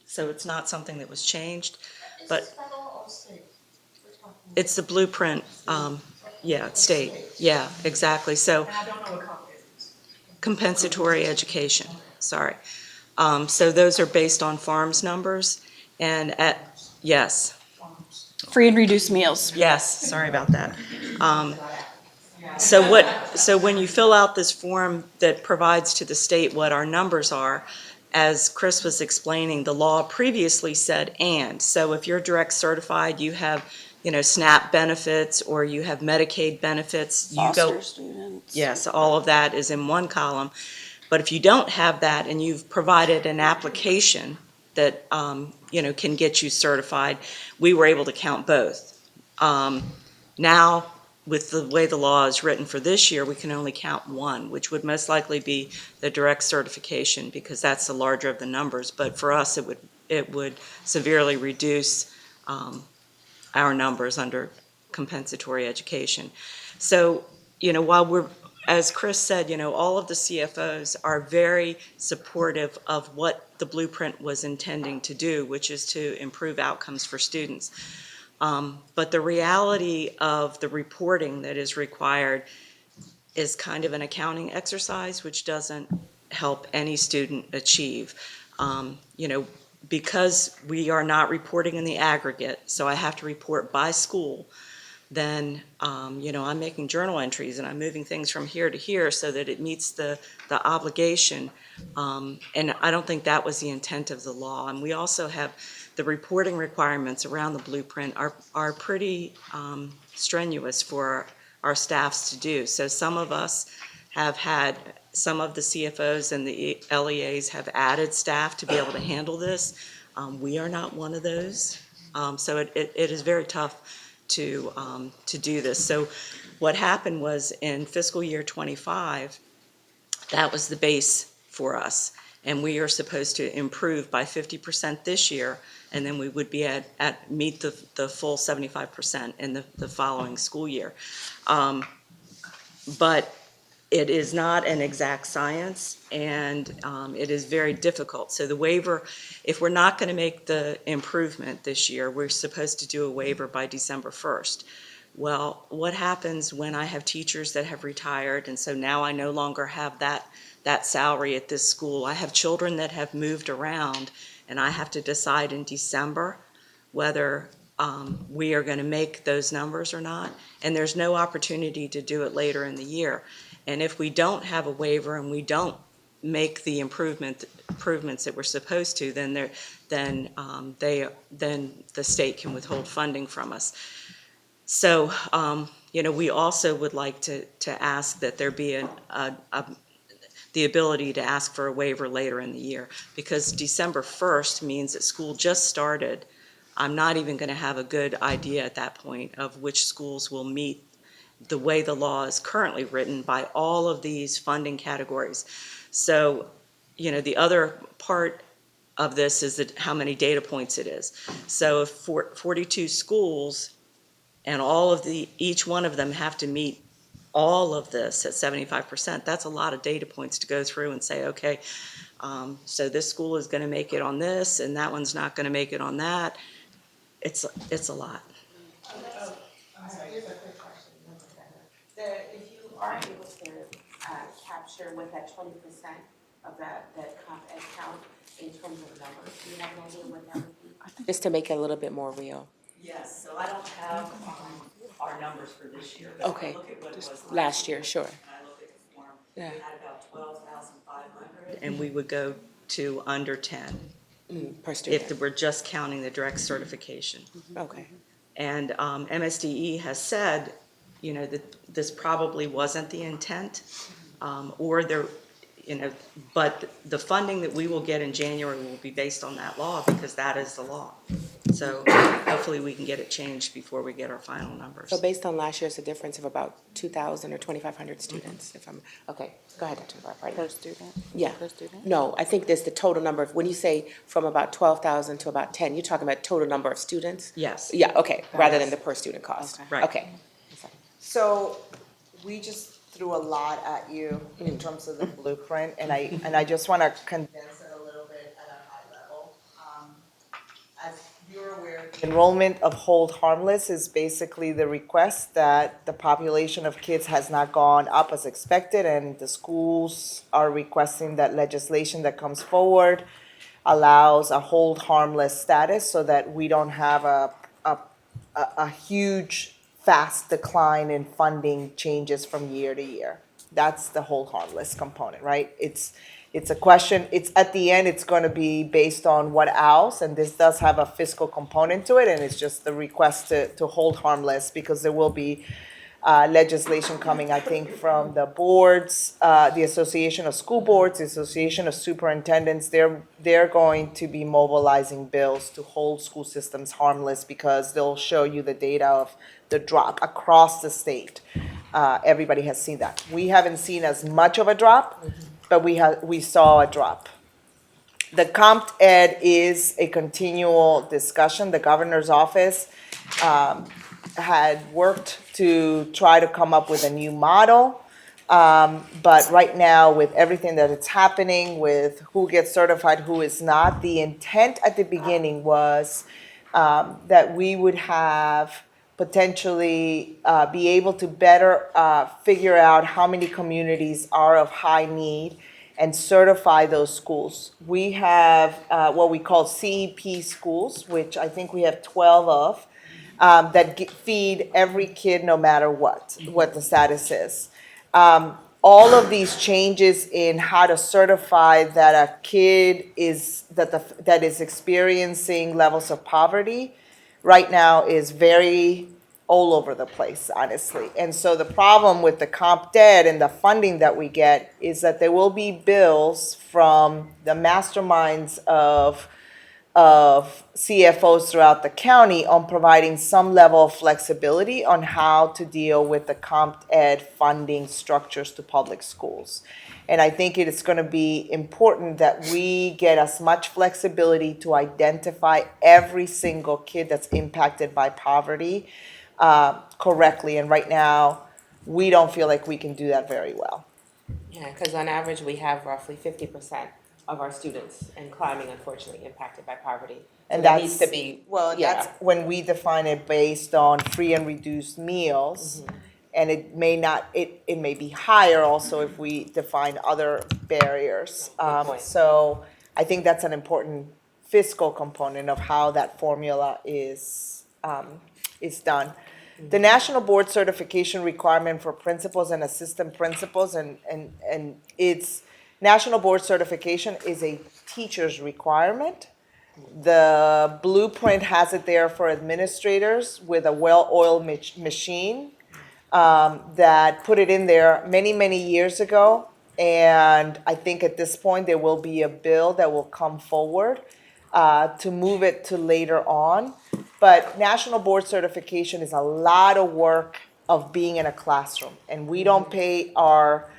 so it's not something that was changed, but it's the blueprint, yeah, state, yeah, exactly. So
And I don't know what comp is.
compensatory education, sorry. So those are based on farms numbers and yes.
Free and reduced meals.
Yes, sorry about that. So when you fill out this form that provides to the state what our numbers are, as Chris was explaining, the law previously said and. So if you're direct certified, you have, SNAP benefits or you have Medicaid benefits, you go.
Foster students.
Yes, all of that is in one column. But if you don't have that and you've provided an application that, can get you certified, we were able to count both. Now, with the way the law is written for this year, we can only count one, which would most likely be the direct certification because that's the larger of the numbers. But for us, it would severely reduce our numbers under compensatory education. So, while as Chris said, all of the CFOs are very supportive of what the blueprint was intending to do, which is to improve outcomes for students. But the reality of the reporting that is required is kind of an accounting exercise, which doesn't help any student achieve. Because we are not reporting in the aggregate, so I have to report by school, then, I'm making journal entries and I'm moving things from here to here so that it meets the obligation. And I don't think that was the intent of the law. And we also have the reporting requirements around the blueprint are pretty strenuous for our staffs to do. So some of us have had, some of the CFOs and the LEAs have added staff to be able to handle this. We are not one of those. So it is very tough to do this. So what happened was in fiscal year 25, that was the base for us. And we are supposed to improve by 50% this year, and then we would be meet the full 75% in the following school year. But it is not an exact science, and it is very difficult. So the waiver, if we're not going to make the improvement this year, we're supposed to do a waiver by December 1st. Well, what happens when I have teachers that have retired, and so now I no longer have that salary at this school? I have children that have moved around, and I have to decide in December whether we are going to make those numbers or not, and there's no opportunity to do it later in the year. And if we don't have a waiver and we don't make the improvements that we're supposed to, then the state can withhold funding from us. So, we also would like to ask that there be the ability to ask for a waiver later in the year, because December 1st means that school just started. I'm not even going to have a good idea at that point of which schools will meet the way the law is currently written by all of these funding categories. So, the other part of this is that how many data points it is. So if 42 schools and each one of them have to meet all of this at 75%, that's a lot of data points to go through and say, okay, so this school is going to make it on this, and that one's not going to make it on that. It's a lot.
Here's a quick question. If you are able to capture what that 20% of that comp ed count in terms of numbers, do you have an idea what that would be? Just to make it a little bit more real.
Yes, so I don't have our numbers for this year.
Okay, just last year, sure.
I look at the form, we
Yeah.
had about 12,500, and we would go to under 10.
Per student.
If we're just counting the direct certification.
Okay.
And MSDE has said, that this probably wasn't the intent, or there, but the funding that we will get in January will be based on that law, because that is the law. So hopefully we can get it changed before we get our final numbers.
So based on last year, it's a difference of about 2,000 or 2,500 students, if I'm, okay, go ahead, Dr. Navarro.
Per student?
Yeah.
Per student?
No, I think there's the total number of, when you say from about 12,000 to about 10, you're talking about total number of students?
Yes.
Yeah, okay, rather than the per student cost.
Okay.
Right.
Okay.
So we just threw a lot at you in terms of the blueprint, and I just want to condense it a little bit at a high level. As you're aware, the enrollment of hold harmless is basically the request that the population of kids has not gone up as expected, and the schools are requesting that legislation that comes forward allows a hold harmless status so that we don't have a huge fast decline in funding changes from year to year. That's the hold harmless component, right? It's a question, at the end, it's going to be based on what else, and this does have a fiscal component to it, and it's just the request to hold harmless, because there will be legislation coming, I think, from the boards, the Association of School Boards, the Association of Superintendents. They're going to be mobilizing bills to hold school systems harmless, because they'll show you the data of the drop across the state. Everybody has seen that. We haven't seen as much of a drop, but we saw a drop. The comp ed is a continual discussion. The governor's office had worked to try to come up with a new model. But right now, with everything that is happening, with who gets certified, who is not, the intent at the beginning was that we would have potentially be able to better figure out how many communities are of high need and certify those schools. We have what we call CEP schools, which I think we have 12 of, that feed every kid no matter what the status is. All of these changes in how to certify that a kid that is experiencing levels of poverty right now is very all over the place, honestly. And so the problem with the comp debt and the funding that we get is that there will be bills from the masterminds of of CFOs throughout the county on providing some level of flexibility on how to deal with the comp ed funding structures to public schools. And I think it is going to be important that we get as much flexibility to identify every single kid that's impacted by poverty correctly. And right now, we don't feel like we can do that very well.
Yeah, because on average, we have roughly 50% of our students in climbing, unfortunately, impacted by poverty. So
And
that
that's,
needs to be,
well,
yeah.
that's when we define it based on free and reduced meals. And it may not, it may be higher also if we define other barriers.
point.
So I think that's an important fiscal component of how that formula is done. The national board certification requirement for principals and assistant principals and its national board certification is a teacher's requirement. The blueprint has it there for administrators with a well-oiled machine that put it in there many, many years ago. And I think at this point, there will be a bill that will come forward to move it to later on. But national board certification is a lot of work of being in a classroom. And we don't pay our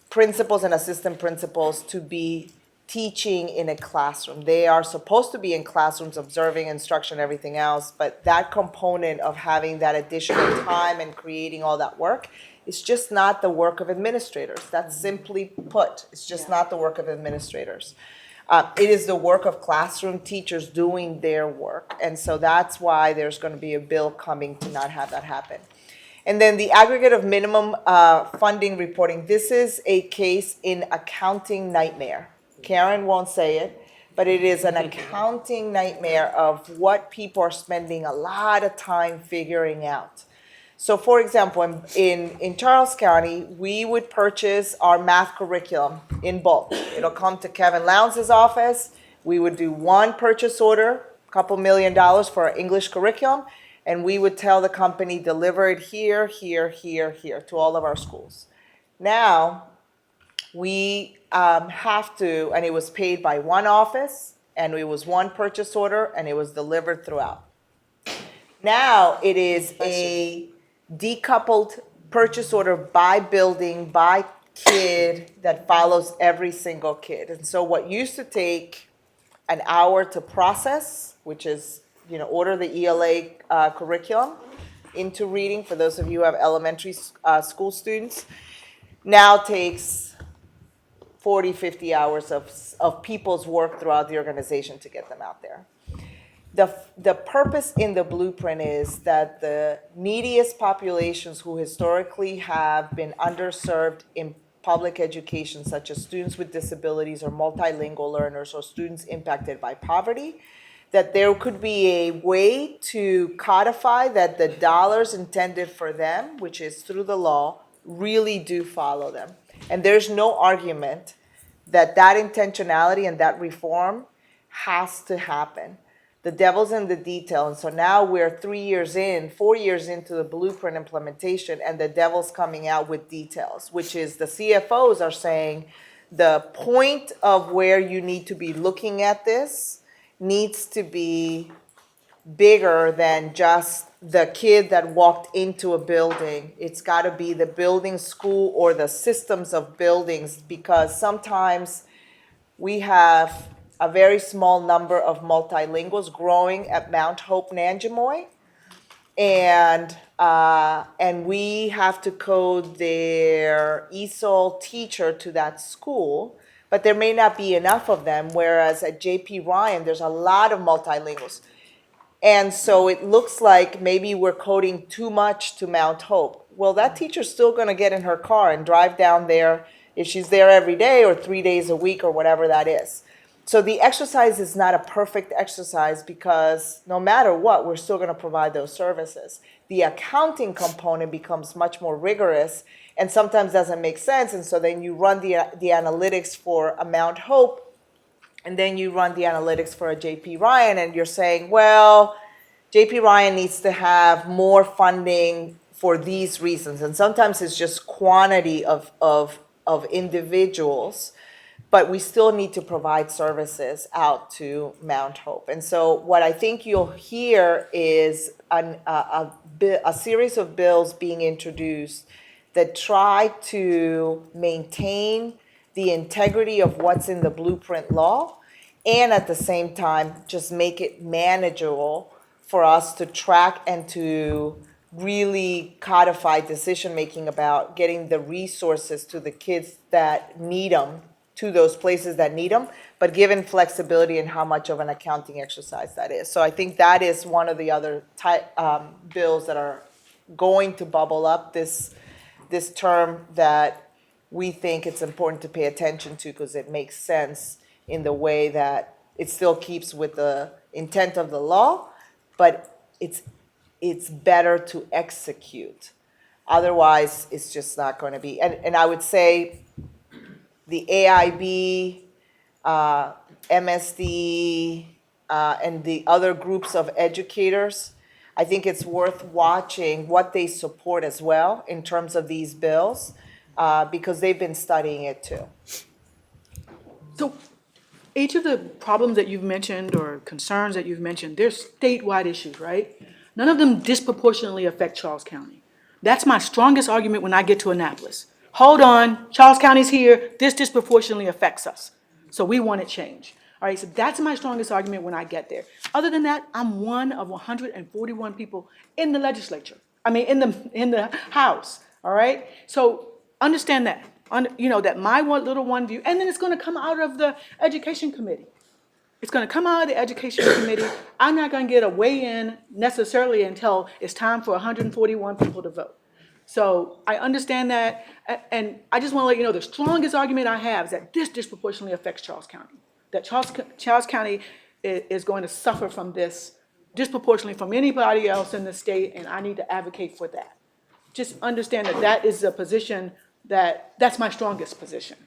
principals and assistant principals to be teaching in a classroom. They are supposed to be in classrooms observing instruction, everything else, but that component of having that additional time and creating all that work is just not the work of administrators. That's simply put, it's just not the work of administrators. It is the work of classroom teachers doing their work. And so that's why there's going to be a bill coming to not have that happen. And then the aggregate of minimum funding reporting. This is a case in accounting nightmare. Karen won't say it, but it is an accounting nightmare of what people are spending a lot of time figuring out. So for example, in Charles County, we would purchase our math curriculum in bulk. It'll come to Kevin Lowndes' office. We would do one purchase order, a couple $1 million for our English curriculum, and we would tell the company, deliver it here, here, here, here, to all of our schools. Now, we have to, and it was paid by one office, and it was one purchase order, and it was delivered throughout. Now, it is a decoupled purchase order by building, by kid, that follows every single kid. And so what used to take an hour to process, which is, order the ELA curriculum into reading, for those of you who have elementary school students, now takes 40, 50 hours of people's work throughout the organization to get them out there. The purpose in the blueprint is that the neediest populations who historically have been underserved in public education, such as students with disabilities or multilingual learners or students impacted by poverty, that there could be a way to codify that the dollars intended for them, which is through the law, really do follow them. And there's no argument that intentionality and that reform has to happen. The devil's in the detail. And so now we're 4 years into the blueprint implementation, and the devil's coming out with details, which is the CFOs are saying the point of where you need to be looking at this needs to be bigger than just the kid that walked into a building. It's got to be the building, school, or the systems of buildings, because sometimes we have a very small number of multilinguals growing at Mount Hope Nanjemoy, and we have to code their ESOL teacher to that school, but there may not be enough of them, whereas at JP Ryan, there's a lot of multilinguals. And so it looks like maybe we're coding too much to Mount Hope. Well, that teacher's still going to get in her car and drive down there if she's there every day or 3 days a week or whatever that is. So the exercise is not a perfect exercise, because no matter what, we're still going to provide those services. The accounting component becomes much more rigorous and sometimes doesn't make sense. And so then you run the analytics for a Mount Hope, and then you run the analytics for a JP Ryan, and you're saying, well, JP Ryan needs to have more funding for these reasons. And sometimes it's just quantity of individuals. but we still need to provide services out to Mount Hope. And so what I think you'll hear is a series of bills being introduced that try to maintain the integrity of what's in the blueprint law, and at the same time, just make it manageable for us to track and to really codify decision-making about getting the resources to the kids that need them, to those places that need them, but given flexibility in how much of an accounting exercise that is. So I think that is one of the other bills that are going to bubble up this term that we think it's important to pay attention to, because it makes sense in the way that it still keeps with the intent of the law, but it's better to execute. Otherwise, it's just not going to be. And I would say the AIB, MSD, and the other groups of educators, I think it's worth watching what they support as well in terms of these bills, because they've been studying it too.
So each of the problems that you've mentioned or concerns that you've mentioned, they're statewide issues, right? None of them disproportionately affect Charles County. That's my strongest argument when I get to Annapolis. Hold on, Charles County's here, this disproportionately affects us. So we want it changed. All right, so that's my strongest argument when I get there. Other than that, I'm one of 141 people in the legislature. In the House, all right? So understand that, that my one view, and then it's gonna come out of the Education Committee. It's gonna come out of the Education Committee. I'm not gonna get a weigh-in necessarily until it's time for 141 people to vote. So I understand that, and I just wanna let you know, the strongest argument I have is that this disproportionately affects Charles County. That Charles County is going to suffer from this disproportionately from anybody else in the state, and I need to advocate for that. Just understand that that is a position that's my strongest position,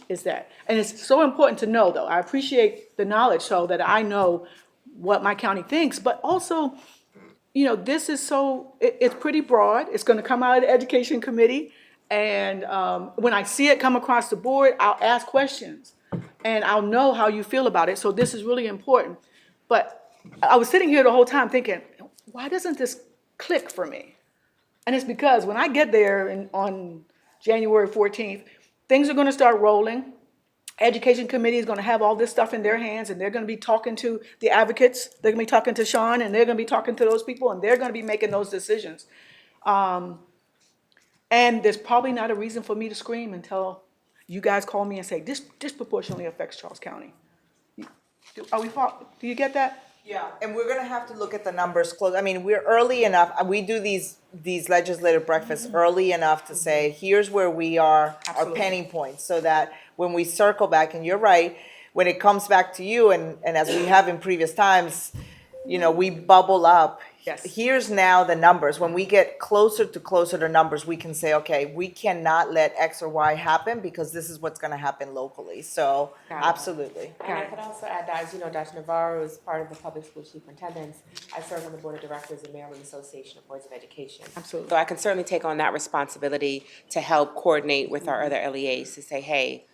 is that. And it's so important to know, though. I appreciate the knowledge so that I know what my county thinks, but also, this is it's pretty broad. It's going to come out of the Education Committee, and when I see it come across the board, I'll ask questions, and I'll know how you feel about it. So this is really important. But I was sitting here the whole time thinking, why doesn't this click for me? And it's because when I get there on January 14th, things are going to start rolling. Education Committee is going to have all this stuff in their hands, and they're going to be talking to the advocates. They're going to be talking to Sean, and they're going to be talking to those people, and they're going to be making those decisions. And there's probably not a reason for me to scream until you guys call me and say, this disproportionately affects Charles County. Do you get that?
Yeah, and we're gonna have to look at the numbers close. We're early enough, we do these legislative breakfasts early enough to say, here's where we are, our penny points, so that when we circle back, and you're right, when it comes back to you, and as we have in previous times, we bubble up.
Yes.
Here's now the numbers. When we get closer to numbers, we can say, okay, we cannot let X or Y happen because this is what's gonna happen locally. So, absolutely.
And I could also add that, as you know, Dr. Navarro is part of the public school superintendents. I serve on the board of directors of Maryland Association of Boards of Education.
Absolutely.
So I can certainly take on that responsibility to help coordinate with our other LEAs to say, hey,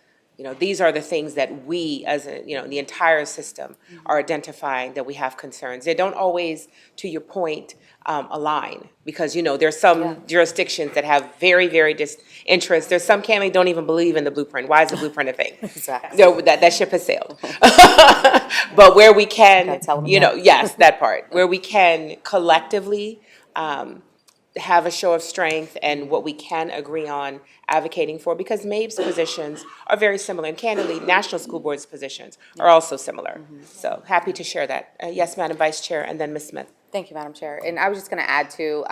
these are the things that we, as the entire system, are identifying that we have concerns. They don't always, to your point, align, because there's some jurisdictions that have very, very interests. There's some counties don't even believe in the blueprint. Why is the blueprint a thing?
Exactly.
No, that ship has sailed. But where we can, yes, that part, where we can collectively have a show of strength and what we can agree on advocating for, because MABE's positions are very similar, and candidly, National School Board's positions are also similar. So happy to share that. Yes, Madam Vice Chair, and then Ms. Smith.
Thank you, Madam Chair. And I was just going to add to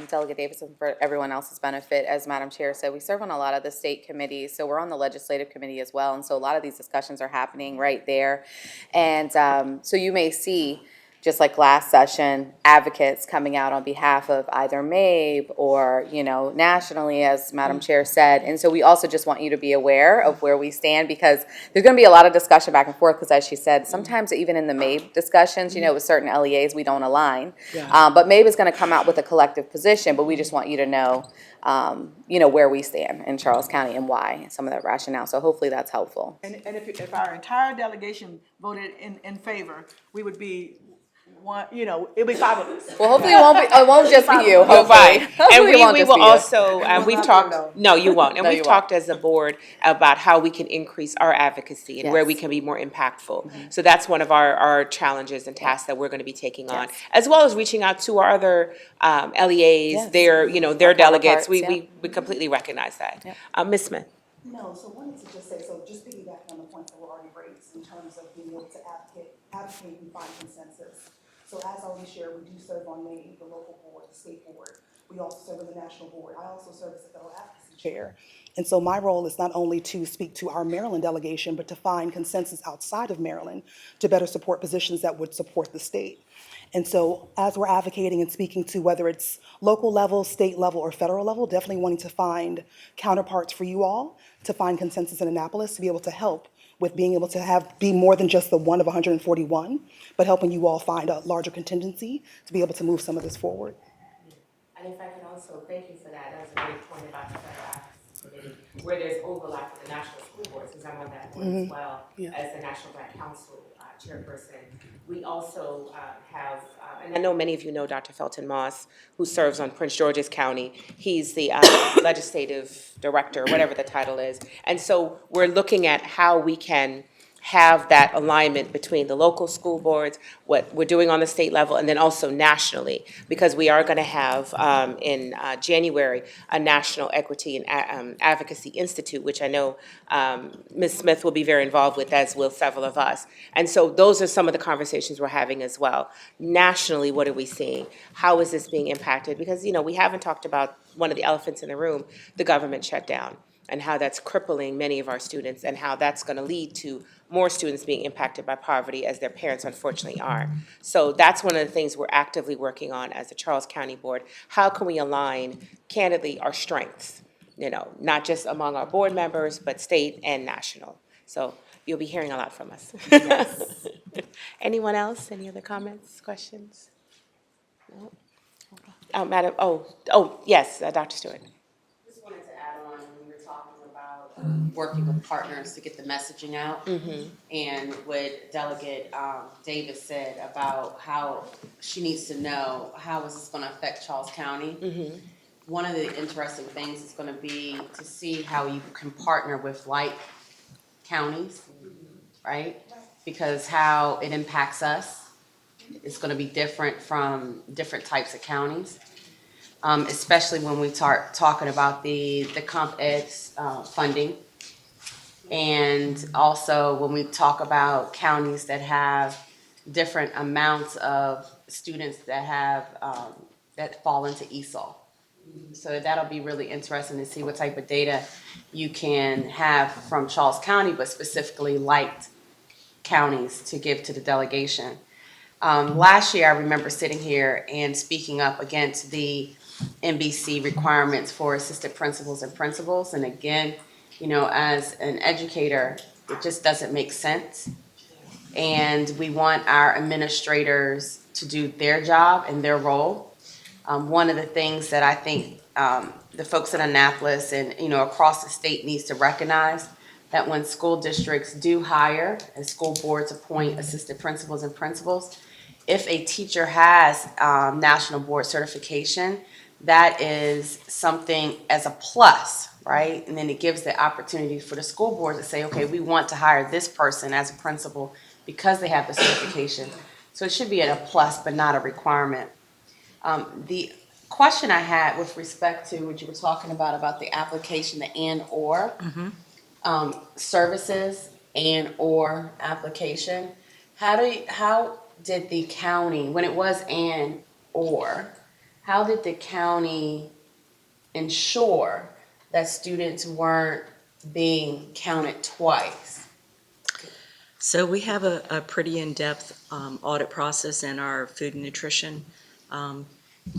Delegate Davis, and for everyone else's benefit, as Madam Chair said, we serve on a lot of the state committees, so we're on the Legislative Committee as well, and so a lot of these discussions are happening right there. And so you may see just like last session, advocates coming out on behalf of either MABE or, nationally, as Madam Chair said. And so we also just want you to be aware of where we stand, because there's going to be a lot of discussion back and forth, because as she said, sometimes even in the MABE discussions, with certain LEAs, we don't align. But MABE is going to come out with a collective position, but we just want you to know, where we stand in Charles County and why, some of that rationale. So hopefully that's helpful.
And if our entire delegation voted in favor, we would be one, it'll be 5 of us.
Well, hopefully it won't just be you.
You're
Hopefully.
right. And
Hopefully it won't
we
just
will
be you.
also, we've talked, no, you won't. And
No,
we've
you
talked as a board about how we can increase our advocacy and where we
Yes.
can be more impactful. So that's one of our challenges and tasks that we're going to be taking on, as well as reaching out to our other LEAs,
Yes.
their
Our
delegates.
counterparts,
We completely recognize that. Ms. Smith?
No, so wanted to just say, so just piggybacking on the points that were already raised in terms of being able to advocate and find consensus. So as already shared, we do serve on the local board, the state board. We also serve on the national board. I also serve as a fellow advocacy chair. And so my role is not only to speak to our Maryland delegation, but to find consensus outside of Maryland to better support positions that would support the state. And so as we're advocating and speaking to whether it's local level, state level, or federal level, definitely wanting to find counterparts for you all, to find consensus in Annapolis, to be able to help with being able to be more than just the one of 141, but helping you all find a larger contingency to be able to move some of this forward.
And if I can also thank you for that, that was a great point about the federal advocacy committee, where there's overlap with the national school boards, because I'm on that board as well, as the National Grant Council chairperson. We also have, and I know many of you know Dr. Felton Moss, who serves on Prince George's County. He's the legislative director, whatever the title is. And so we're looking at how we can have that alignment between the local school boards, what we're doing on the state level, and then also nationally, because we are going to have in January a National Equity and Advocacy Institute, which I know Ms. Smith will be very involved with, as will several of us. And so those are some of the conversations we're having as well. Nationally, what are we seeing? How is this being impacted? Because, we haven't talked about one of the elephants in the room, the government shutdown, and how that's crippling many of our students, and how that's going to lead to more students being impacted by poverty, as their parents unfortunately are. So that's one of the things we're actively working on as the Charles County Board. How can we align, candidly, our strengths, not just among our board members, but state and national. So you'll be hearing a lot from us. Yes. Anyone else? Any other comments, questions? No? Madam, yes, Dr. Stewart.
Just wanted to add on, we were talking about working with partners to get the messaging out. And what Delegate Davis said about how she needs to know how is this going to affect Charles County. One of the interesting things is going to be to see how you can partner with like counties, right? Because how it impacts us is going to be different from different types of counties. Especially when we start talking about the comp ed funding. And also when we talk about counties that have different amounts of students that have, that fall into ESOL. So that'll be really interesting to see what type of data you can have from Charles County, but specifically liked counties to give to the delegation. Last year, I remember sitting here and speaking up against the NBC requirements for assistant principals and principals. And again, as an educator, it just doesn't make sense. And we want our administrators to do their job and their role. One of the things that I think the folks in Annapolis and across the state needs to recognize, that when school districts do hire and school boards appoint assistant principals and principals, if a teacher has national board certification, that is something as a plus, right? And then it gives the opportunity for the school board to say, okay, we want to hire this person as a principal because they have the certification. So it should be a plus, but not a requirement. The question I had with respect to what you were talking about the application, the and/or services and/or application. How did the county, when it was and/or, how did the county ensure that students weren't being counted twice?
So we have a pretty in-depth audit process in our food and nutrition, and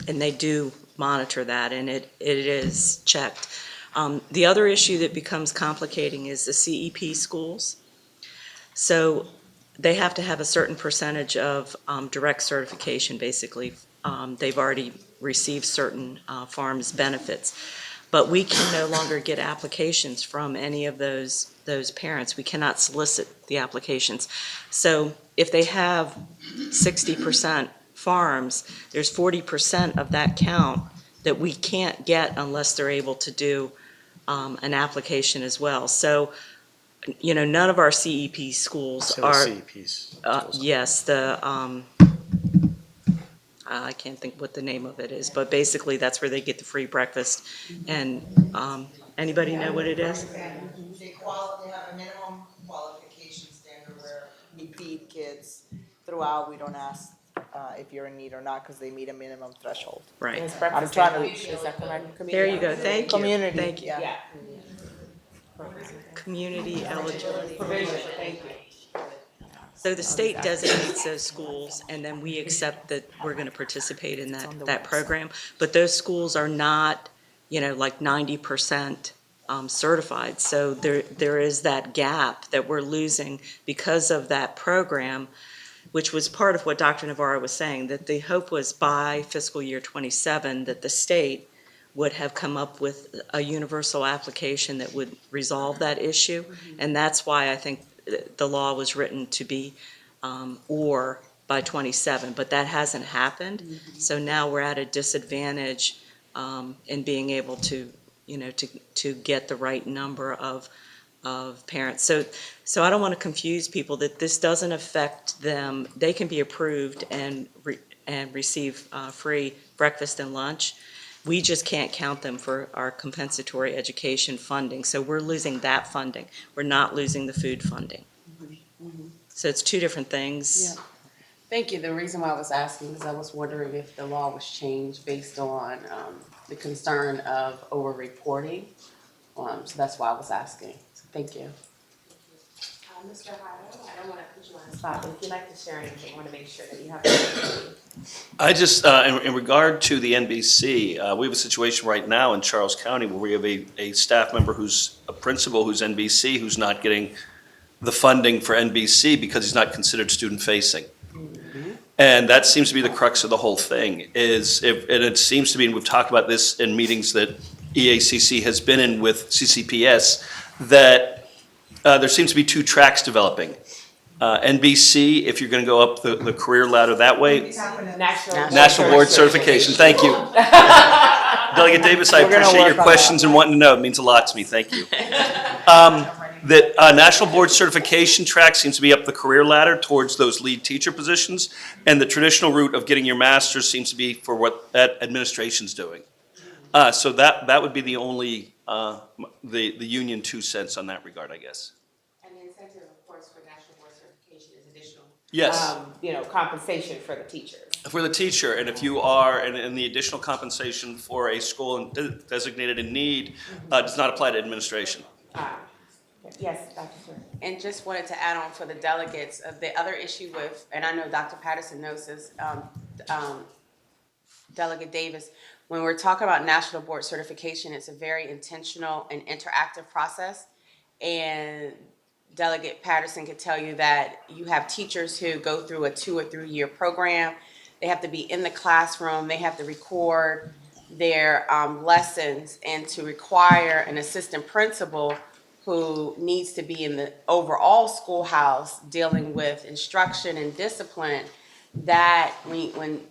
they do monitor that, and it is checked. The other issue that becomes complicating is the CEP schools. So they have to have a certain percentage of direct certification, basically. They've already received certain farms benefits. But we can no longer get applications from any of those parents. We cannot solicit the applications. So if they have 60% farms, there's 40% of that count that we can't get unless they're able to do an application as well. So, you know, none of our CEP schools
So
are.
CEPs.
Yes, I can't think what the name of it is, but basically that's where they get the free breakfast. And anybody know what it is?
They have a minimum qualification standard where we feed kids throughout. We don't ask if you're in need or not because they meet a minimum threshold.
Right.
It's
I'm
breakfast
trying
and
to.
lunch, is that correct?
There you go, thank you.
Community,
Thank you.
yeah.
Community eligibility.
Provision, thank you.
So the state designates those schools, and then we accept that we're going to participate in that program. But those schools are not, you know, like 90% certified. So there is that gap that we're losing because of that program, which was part of what Dr. Navarro was saying, that the hope was by fiscal year 27 that the state would have come up with a universal application that would resolve that issue. And that's why I think the law was written to be or by 27, but that hasn't happened. So now we're at a disadvantage in being able to, you know, to get the right number of parents. So I don't want to confuse people that this doesn't affect them. They can be approved and receive free breakfast and lunch. We just can't count them for our compensatory education funding. So we're losing that funding. We're not losing the food funding. So it's two different things.
Yeah. Thank you. The reason why I was asking is I was wondering if the law was changed based on the concern of over-reporting. So that's why I was asking. So thank you.
Mr. Hado, I don't want to put you on the spot, but if you'd like to share anything, I want to make sure that you have.
I just, in regard to the NBC, we have a situation right now in Charles County where we have a staff member who's a principal who's NBC who's not getting the funding for NBC because he's not considered student-facing. And that seems to be the crux of the whole thing, and it seems to be, and we've talked about this in meetings that EACC has been in with CCPS, that there seems to be two tracks developing. NBC, if you're going to go up the career ladder that way. National Board Certification, thank you. Delegate Davis, I appreciate your questions and wanting to know. It means a lot to me, thank you. That National Board Certification track seems to be up the career ladder towards those lead teacher positions, and the traditional route of getting your master's seems to be for what that administration's doing. So that would be the only, the union 2 cents on that regard, I guess.
And the incentive, of course, for National Board Certification is additional.
Yes.
You know, compensation for the teachers.
For the teacher, and if you are, and the additional compensation for a school designated in need does not apply to administration.
Yes, Dr. Stewart.
And just wanted to add on for the delegates, the other issue with, and I know Dr. Patterson knows this, Delegate Davis, when we're talking about National Board Certification, it's a very intentional and interactive process. And Delegate Patterson could tell you that you have teachers who go through a 2 or 3 year program. They have to be in the classroom. They have to record their lessons, and to require an assistant principal who needs to be in the overall schoolhouse dealing with instruction and discipline, that when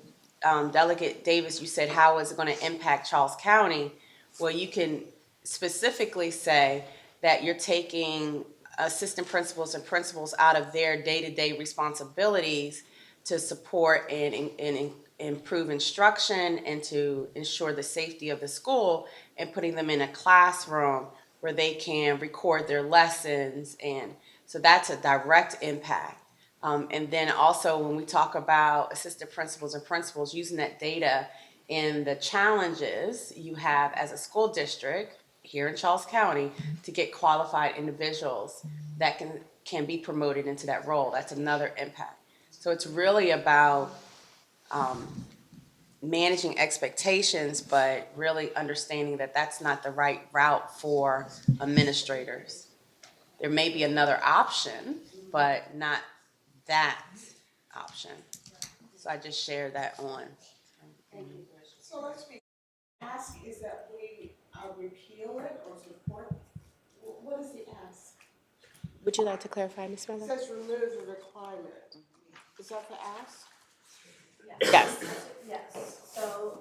Delegate Davis, you said, how is it going to impact Charles County? Well, you can specifically say that you're taking assistant principals and principals out of their day-to-day responsibilities to support and improve instruction and to ensure the safety of the school, and putting them in a classroom where they can record their lessons. And so that's a direct impact. And then also when we talk about assistant principals and principals, using that data in the challenges you have as a school district here in Charles County to get qualified individuals that can be promoted into that role. That's another impact. So it's really about managing expectations, but really understanding that that's not the right route for administrators. There may be another option, but not that option. So I just share that on.
So let's be, ask is that we repeal it or support, what is the ask?
Would you like to clarify, Ms. Miller?
It says remove the requirement. Is that the ask?
Yes.
Yes, so,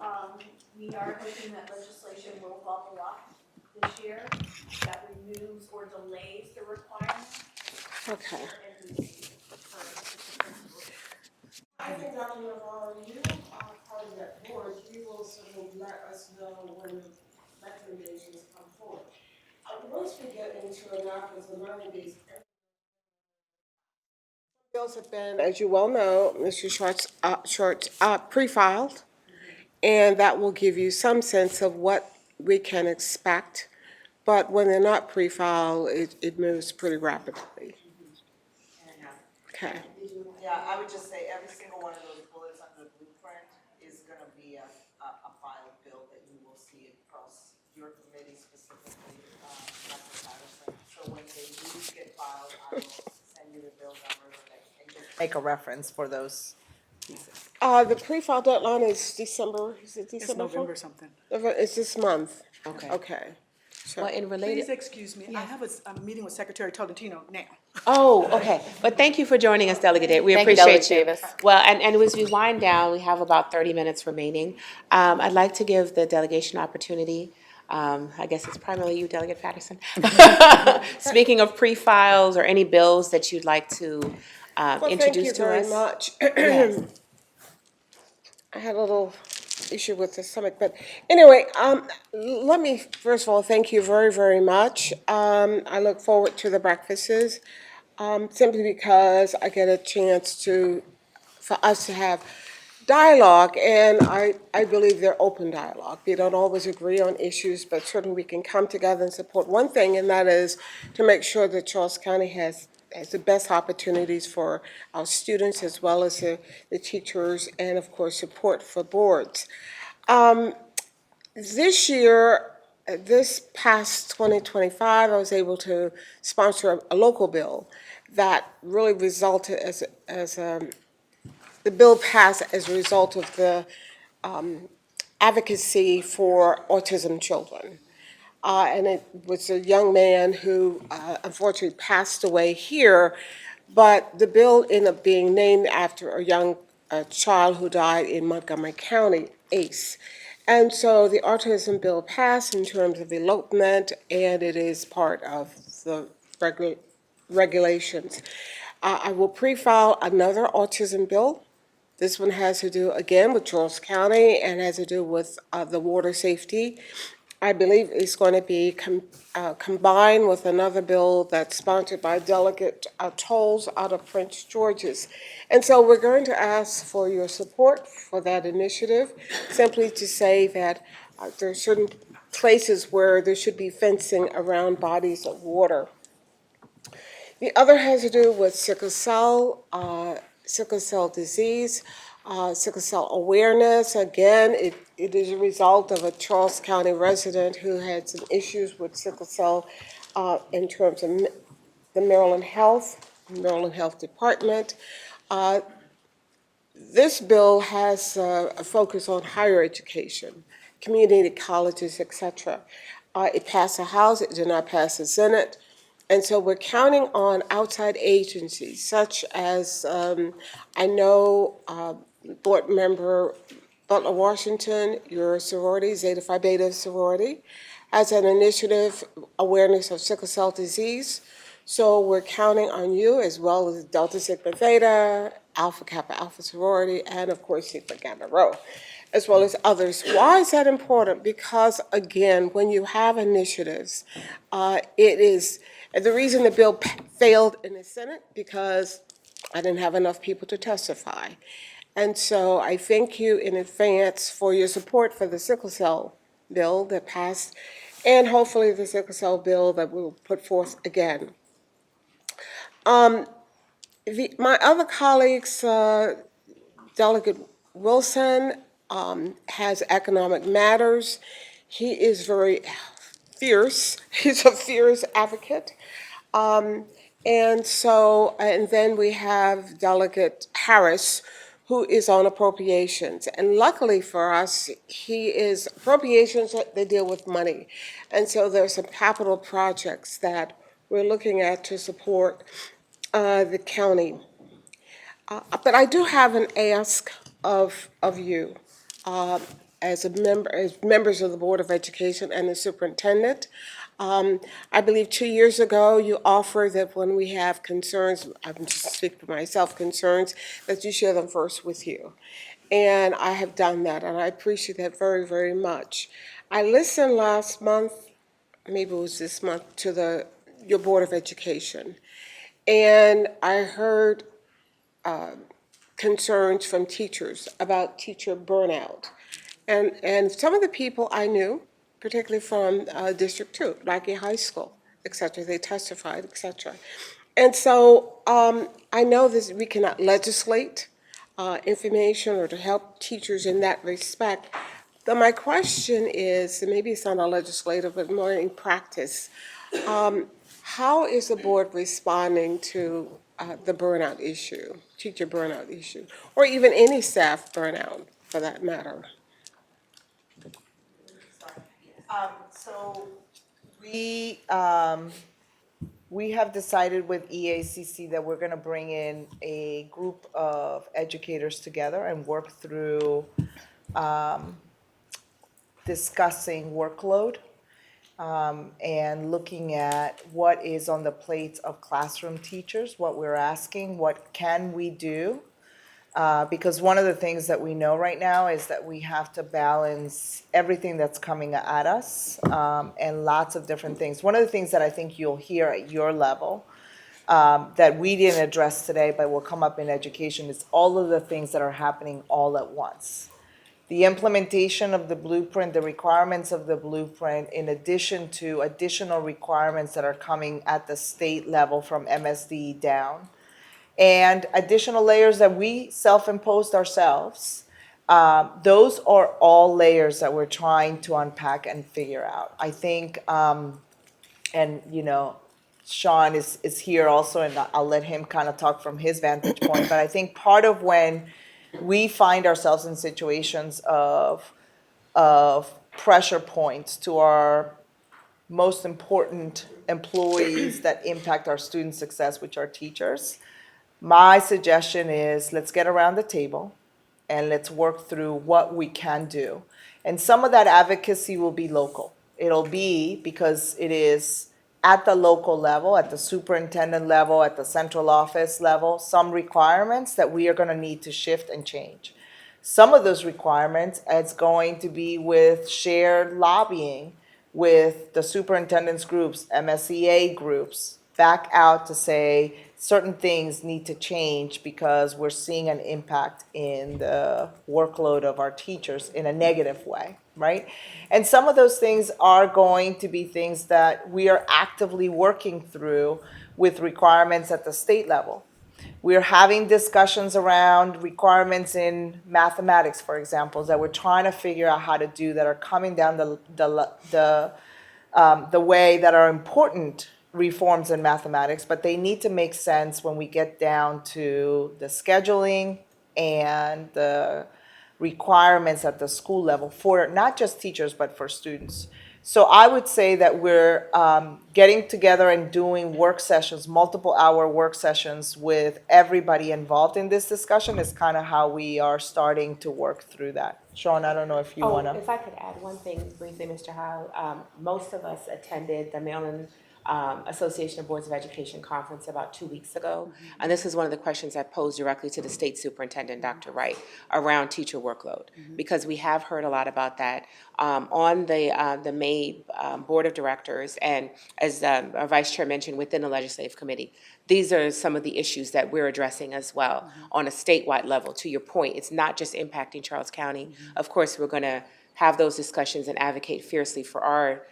we are hoping that legislation will bubble up this year that removes or delays the requirement.
Okay. I think Dr. Navarro, you are part of that board, you will sort of let us know when the recommendations come forward. Once we get into Annapolis and learning these, bills have been, as you well know, Mr. Shorts, pre-filed, and that will give you some sense of what we can expect. But when they're not pre-filed, it moves pretty rapidly. Okay.
Yeah, I would just say every single one of those bullets under the blueprint is gonna be a filed bill that you will see across your committee specifically, Dr. Patterson. So when they do get filed, I will send you the bill numbers and just make a reference for those pieces.
The pre-file deadline is December, is it December?
It's November something.
It's this month.
Okay.
Okay. So,
Well, in related.
Please excuse me, I have a meeting with Secretary Tolentino now.
Oh, okay. But thank you for joining us, Delegate Davis. We
Thank you,
appreciate
Delegate
you.
Davis.
Well, and as we wind down, we have about 30 minutes remaining. I'd like to give the delegation opportunity. I guess it's primarily you, Delegate Patterson. Speaking of pre-files or any bills that you'd like to introduce to us.
Well, thank you very much. I had a little issue with the stomach, but anyway, let me first of all thank you very, very much. I look forward to the breakfasts, simply because I get a chance for us to have dialogue, and I believe they're open dialogue. We don't always agree on issues, but certainly we can come together and support one thing, and that is to make sure that Charles County has the best opportunities for our students as well as the teachers, and of course support for boards. This year, this past 2025, I was able to sponsor a local bill that really resulted the bill passed as a result of the advocacy for autism children. And it was a young man who unfortunately passed away here, but the bill ended up being named after a young child who died in Montgomery County, Ace. And so the autism bill passed in terms of elopement, and it is part of the regulations. I will pre-file another autism bill. This one has to do, again, with Charles County and has to do with the water safety. I believe it's going to be combined with another bill that's sponsored by Delegate Tolles out of Prince George's. And so we're going to ask for your support for that initiative, simply to say that there are certain places where there should be fencing around bodies of water. The other has to do with sickle cell disease, sickle cell awareness. Again, it is a result of a Charles County resident who had some issues with sickle cell in terms of the Maryland Health Department. This bill has a focus on higher education, community colleges, etc. It passed the House, it did not pass the Senate. And so we're counting on outside agencies such as, I know Board Member Butler Washington, your sorority, Zeta Phi Beta sorority, has an initiative, awareness of sickle cell disease. So we're counting on you, as well as Delta Sigma Theta, Alpha Kappa Alpha sorority, and of course Sigma Gamma Rho, as well as others. Why is that important? Because again, when you have initiatives, it is, and the reason the bill failed in the Senate, because I didn't have enough people to testify. And so I thank you in advance for your support for the sickle cell bill that passed, and hopefully the sickle cell bill that we'll put forth again. My other colleagues, Delegate Wilson, has economic matters. He is very fierce. He's a fierce advocate. And then we have Delegate Harris, who is on appropriations. And luckily for us, appropriations, they deal with money. And so there's some capital projects that we're looking at to support the county. But I do have an ask of you, as members of the Board of Education and the superintendent. I believe 2 years ago, you offered that when we have concerns, I'm just speaking for myself, concerns, that you share them first with you. And I have done that, and I appreciate that very, very much. I listened last month, maybe it was this month, to your Board of Education. And I heard concerns from teachers about teacher burnout. And some of the people I knew, particularly from District 2, Lackey High School, et cetera, they testified, et cetera. And so I know that we cannot legislate information or to help teachers in that respect. But my question is, and maybe it's not a legislative, but more in practice, how is the board responding to the burnout issue, teacher burnout issue, or even any staff burnout for that matter?
So we have decided with EACC that we're gonna bring in a group of educators together and work through discussing workload and looking at what is on the plates of classroom teachers, what we're asking, what can we do? Because one of the things that we know right now is that we have to balance everything that's coming at us and lots of different things. One of the things that I think you'll hear at your level that we didn't address today but will come up in education is all of the things that are happening all at once. The implementation of the blueprint, the requirements of the blueprint, in addition to additional requirements that are coming at the state level from MSD down, and additional layers that we self-imposed ourselves. Those are all layers that we're trying to unpack and figure out. I think, and you know, Sean is here also, and I'll let him kind of talk from his vantage point, but I think part of when we find ourselves in situations of pressure points to our most important employees that impact our student success, which are teachers, my suggestion is let's get around the table and let's work through what we can do. And some of that advocacy will be local. It'll be because it is at the local level, at the superintendent level, at the central office level, some requirements that we are going to need to shift and change. Some of those requirements, it's going to be with shared lobbying with the superintendent's groups, MSEA groups, back out to say certain things need to change because we're seeing an impact in the workload of our teachers in a negative way, right? And some of those things are going to be things that we are actively working through with requirements at the state level. We're having discussions around requirements in mathematics, for example, that we're trying to figure out how to do that are coming down the way that are important reforms in mathematics, but they need to make sense when we get down to the scheduling and the requirements at the school level for not just teachers, but for students. So I would say that we're getting together and doing work sessions, multiple hour work sessions with everybody involved in this discussion is kind of how we are starting to work through that. Sean, I don't know if you want to.
If I could add one thing briefly, Mr. Howe. Most of us attended the Maryland Association of Boards of Education conference about 2 weeks ago. And this is one of the questions I posed directly to the state superintendent, Dr. Wright, around teacher workload, because we have heard a lot about that on the MABE Board of Directors, and as our Vice Chair mentioned, within the Legislative Committee. These are some of the issues that we're addressing as well on a statewide level. To your point, it's not just impacting Charles County. Of course, we're going to have those discussions and advocate fiercely for our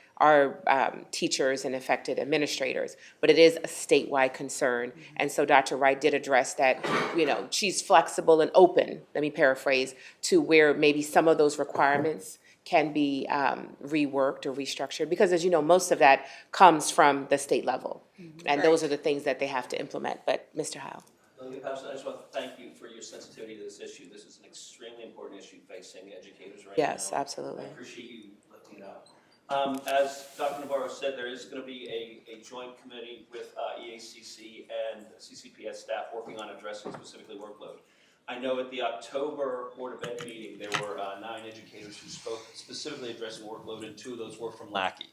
teachers and affected administrators, but it is a statewide concern. And so Dr. Wright did address that, she's flexible and open, let me paraphrase, to where maybe some of those requirements can be reworked or restructured, because as you know, most of that comes from the state level. And those are the things that they have to implement. But Mr. Howe.
Delegate Patterson, I just want to thank you for your sensitivity to this issue. This is an extremely important issue facing educators right now.
Yes, absolutely.
I appreciate you lifting it up. As Dr. Navarro said, there is going to be a joint committee with EACC and CCPS staff working on addressing specifically workload. I know at the October Board of Ed meeting, there were 9 educators who spoke specifically addressing workload, and 2 of those were from Lackey.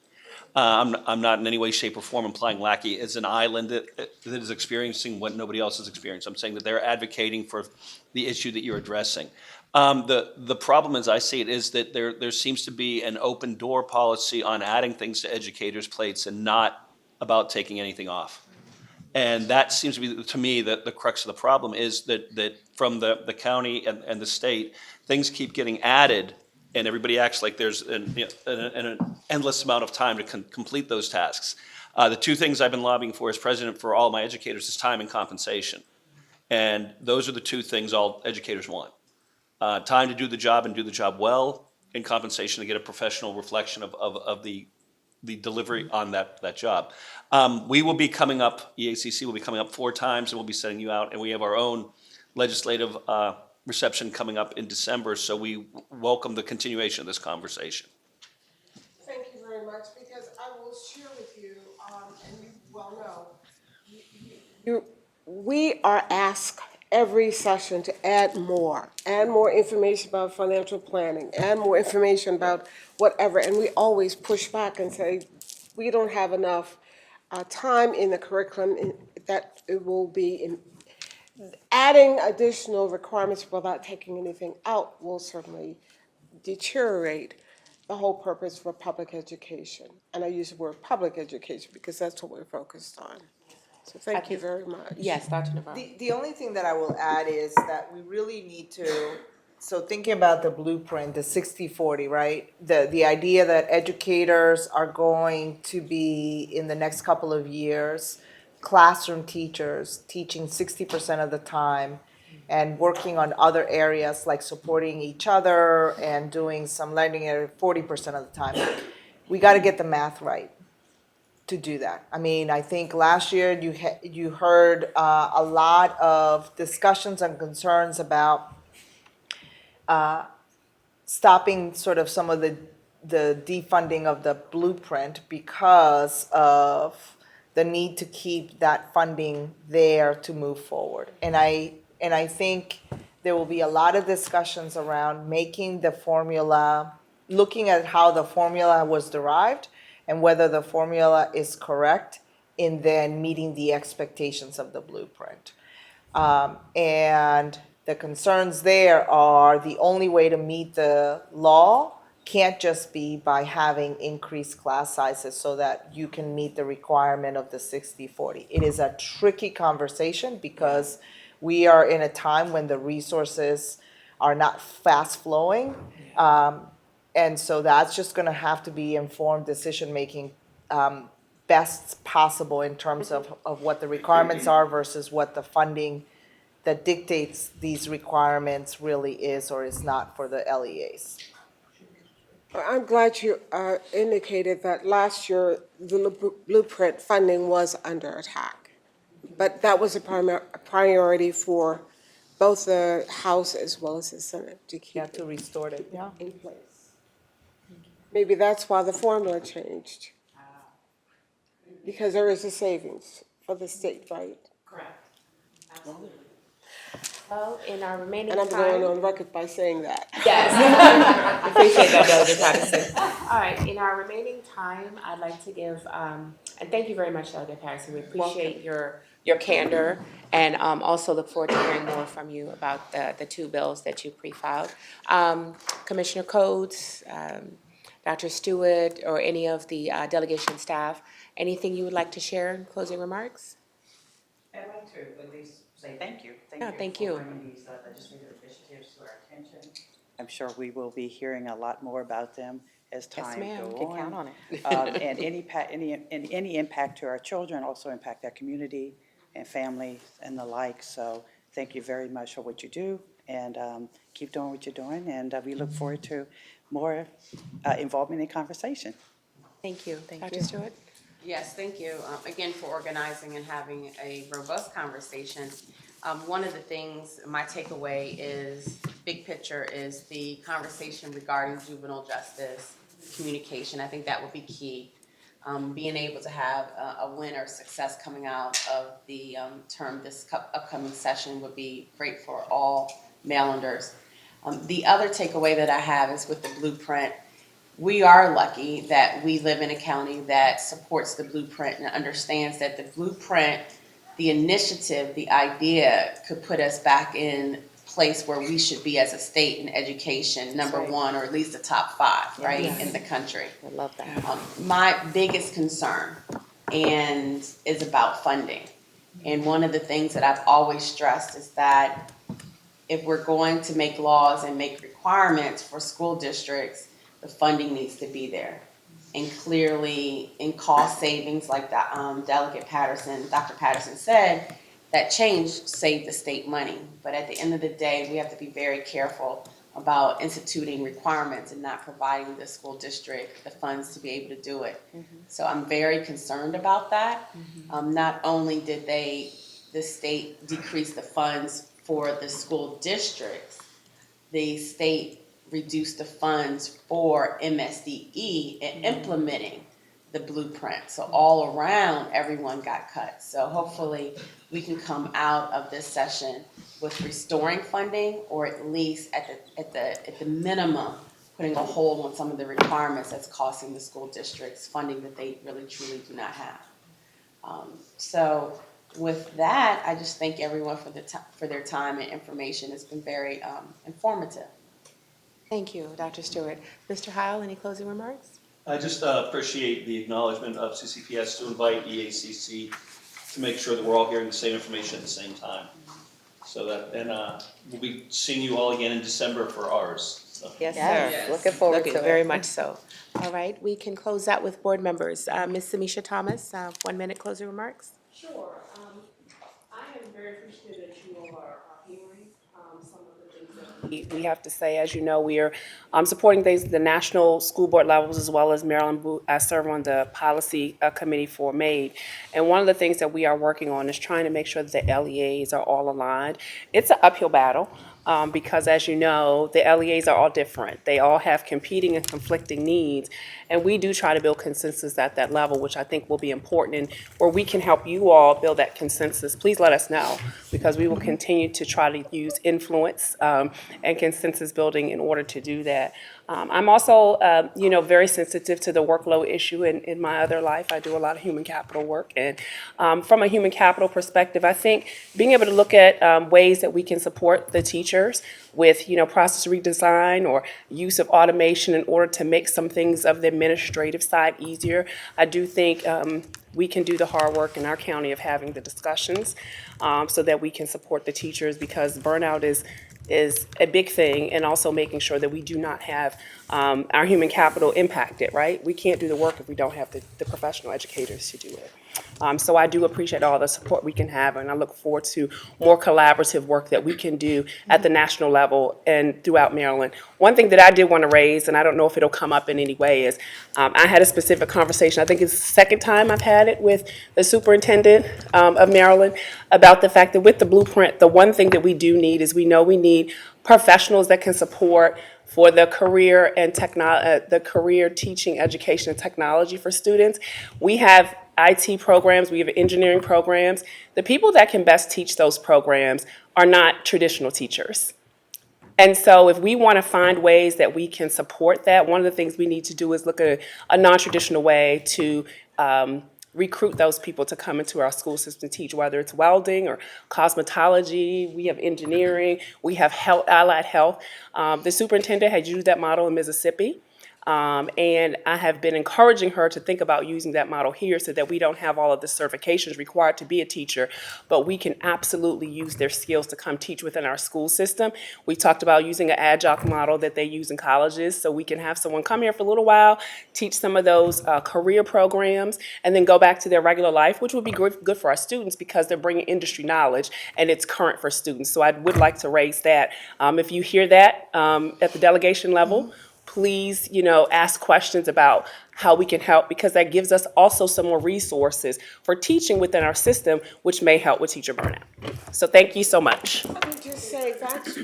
I'm not in any way, shape, or form implying Lackey is an island that is experiencing what nobody else has experienced. I'm saying that they're advocating for the issue that you're addressing. The problem, as I see it, is that there seems to be an open door policy on adding things to educators' plates and not about taking anything off. And that seems to be, to me, the crux of the problem is that from the county and the state, things keep getting added, and everybody acts like there's an endless amount of time to complete those tasks. The 2 things I've been lobbying for as president for all my educators is time and compensation. And those are the 2 things all educators want. Time to do the job and do the job well, and compensation to get a professional reflection of the delivery on that job. We will be coming up, EACC will be coming up 4 times, and we'll be sending you out, and we have our own legislative reception coming up in December, so we welcome the continuation of this conversation.
Thank you very much, because I will share with you, and you well know, we are asked every session to add more information about financial planning, add more information about whatever, and we always push back and say, we don't have enough time in the curriculum, that it will be adding additional requirements without taking anything out will certainly deteriorate the whole purpose for public education. And I use the word public education because that's what we're focused on. So thank you very much.
Yes, Dr. Navarro.
The only thing that I will add is that we really need to, so thinking about the blueprint, the 60-40, right? The idea that educators are going to be, in the next couple of years, classroom teachers teaching 60% of the time and working on other areas like supporting each other and doing some learning area 40% of the time. We got to get the math right to do that. I mean, I think last year you heard a lot of discussions and concerns about stopping sort of some of the defunding of the blueprint because of the need to keep that funding there to move forward. And I think there will be a lot of discussions around making the formula, looking at how the formula was derived and whether the formula is correct in then meeting the expectations of the blueprint. And the concerns there are the only way to meet the law can't just be by having increased class sizes so that you can meet the requirement of the 60-40. It is a tricky conversation because we are in a time when the resources are not fast flowing. And so that's just gonna have to be informed decision-making best possible in terms of what the requirements are versus what the funding that dictates these requirements really is or is not for the LEAs.
I'm glad you indicated that last year the blueprint funding was under attack. But that was a priority for both the House as well as the Senate to keep
to restore it
in place. Maybe that's why the formula changed. Because there is a savings for the state, right?
Correct. Absolutely. Well, in our remaining
And I'm
time.
going on record by saying that.
Yes. Appreciate that, Delegate Patterson. All right, in our remaining time, I'd like to give, and thank you very much, Delegate Patterson. We appreciate your candor and also look forward to hearing more from you about the 2 bills that you pre-filed. Commissioner Coates, Dr. Stewart, or any of the delegation staff, anything you would like to share in closing remarks?
I'd like to at least say thank you.
Thank you.
For bringing these legislative initiatives to our attention. I'm sure we will be hearing a lot more about them as time
ma'am.
goes on.
Can count on it.
And any impact to our children also impact our community and families and the like. So thank you very much for what you do, and keep doing what you're doing. And we look forward to more involvement in conversation.
Thank you. Dr.
you.
Stewart?
Yes, thank you, again, for organizing and having a robust conversation. One of the things, my takeaway is, big picture, is the conversation regarding juvenile justice communication. I think that would be key. Being able to have a win or success coming out of the term this upcoming session would be great for all Marylanders. The other takeaway that I have is with the blueprint. We are lucky that we live in a county that supports the blueprint and understands that the blueprint, the initiative, the idea could put us back in place where we should be as a state in education, number
right.
one, or at least the top 5, right,
Yes.
in the country.
I love that.
My biggest concern is about funding. And one of the things that I've always stressed is that if we're going to make laws and make requirements for school districts, the funding needs to be there. And clearly, in cost savings, like the Delegate Patterson, Dr. Patterson said, that change saved the state money. But at the end of the day, we have to be very careful about instituting requirements and not providing the school district the funds to be able to do it. So I'm very concerned about that. Not only did the state decrease the funds for the school districts, the state reduce the funds for MSDE in implementing the blueprint. So all around, everyone got cut. So hopefully we can come out of this session with restoring funding, or at least at the minimum, putting a hold on some of the requirements that's costing the school districts funding that they really truly do not have. So with that, I just thank everyone for their time and information. It's been very informative.
Thank you, Dr. Stewart. Mr. Heil, any closing remarks?
I just appreciate the acknowledgement of CCPS to invite EACC to make sure that we're all hearing the same information at the same time. So that, and we'll be seeing you all again in December for ours. So.
Yes,
Yes.
sir. Looking forward to it.
Very much so. All right, we can close out with board members. Ms. Samisha Thomas, 1 minute closing remarks.
Sure. I am very appreciative that you all are hearing some of the things that we have to say. As you know, we are supporting things at the national school board levels as well as Maryland. I serve on the policy committee for MAID. And one of the things that we are working on is trying to make sure that the LEAs are all aligned. It's an uphill battle. Because as you know, the LEAs are all different. They all have competing and conflicting needs. And we do try to build consensus at that level, which I think will be important. And where we can help you all build that consensus, please let us know, because we will continue to try to use influence and consensus building in order to do that. I'm also, very sensitive to the workload issue in my other life. I do a lot of human capital work. And from a human capital perspective, I think being able to look at ways that we can support the teachers with, process redesign or use of automation in order to make some things of the administrative side easier. I do think we can do the hard work in our county of having the discussions so that we can support the teachers, because burnout is a big thing, and also making sure that we do not have our human capital impacted, right? We can't do the work if we don't have the professional educators to do it. So I do appreciate all the support we can have, and I look forward to more collaborative work that we can do at the national level and throughout Maryland. One thing that I did want to raise, and I don't know if it'll come up in any way, is I had a specific conversation, I think it's the second time I've had it with the superintendent of Maryland, about the fact that with the blueprint, the one thing that we do need is we need professionals that can support for the career and the career teaching, education, and technology for students. We have IT programs, we have engineering programs. The people that can best teach those programs are not traditional teachers. And so if we want to find ways that we can support that, one of the things we need to do is look at a non-traditional way to recruit those people to come into our school system to teach, whether it's welding or cosmetology. We have engineering, we have health, allied health. The superintendent had used that model in Mississippi. And I have been encouraging her to think about using that model here so that we don't have all of the certifications required to be a teacher, but we can absolutely use their skills to come teach within our school system. We talked about using an adjunct model that they use in colleges, so we can have someone come here for a little while, teach some of those career programs, and then go back to their regular life, which would be good for our students because they're bringing industry knowledge and it's current for students. So I would like to raise that. If you hear that at the delegation level, please, ask questions about how we can help, because that gives us also some more resources for teaching within our system, which may help with teacher burnout. So thank you so much.
Let me just say,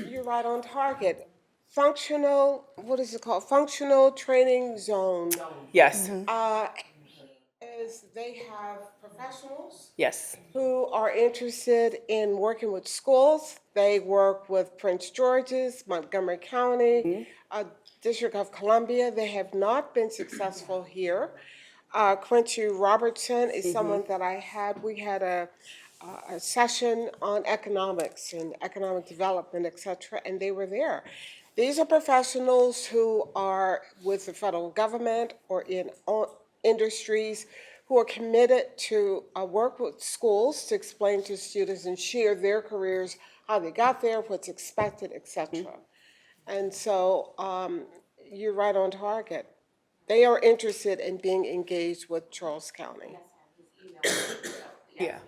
you're right on target. Functional, what is it called? Functional training zone.
Yes.
Is they have professionals
Yes.
who are interested in working with schools. They work with Prince George's, Montgomery County, District of Columbia. They have not been successful here. Quincy Robertson is someone that we had a session on economics and economic development, et cetera, and they were there. These are professionals who are with the federal government or in industries who are committed to work with schools to explain to students and share their careers, how they got there, what's expected, et cetera. And so you're right on target. They are interested in being engaged with Charles County.
Yeah.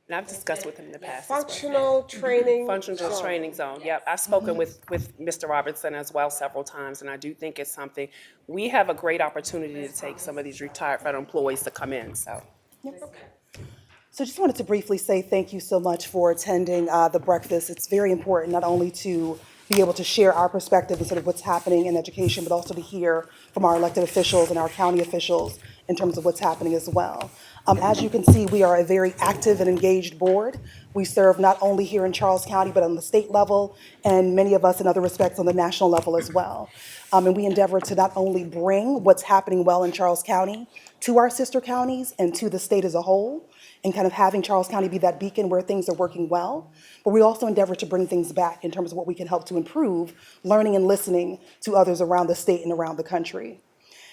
And I've discussed with him in the past. as well.
Functional training
Functional
zone.
training zone, yep. I've spoken with Mr. Robertson as well several times, and I do think it's something, we have a great opportunity to take some of these retired federal employees to come in, so.
So just wanted to briefly say thank you so much for attending the breakfast. It's very important not only to be able to share our perspective and sort of what's happening in education, but also to hear from our elected officials and our county officials in terms of what's happening as well. As you can see, we are a very active and engaged board. We serve not only here in Charles County, but on the state level, and many of us in other respects on the national level as well. And we endeavor to not only bring what's happening well in Charles County to our sister counties and to the state as a whole, and kind of having Charles County be that beacon where things are working well, but we also endeavor to bring things back in terms of what we can help to improve learning and listening to others around the state and around the country.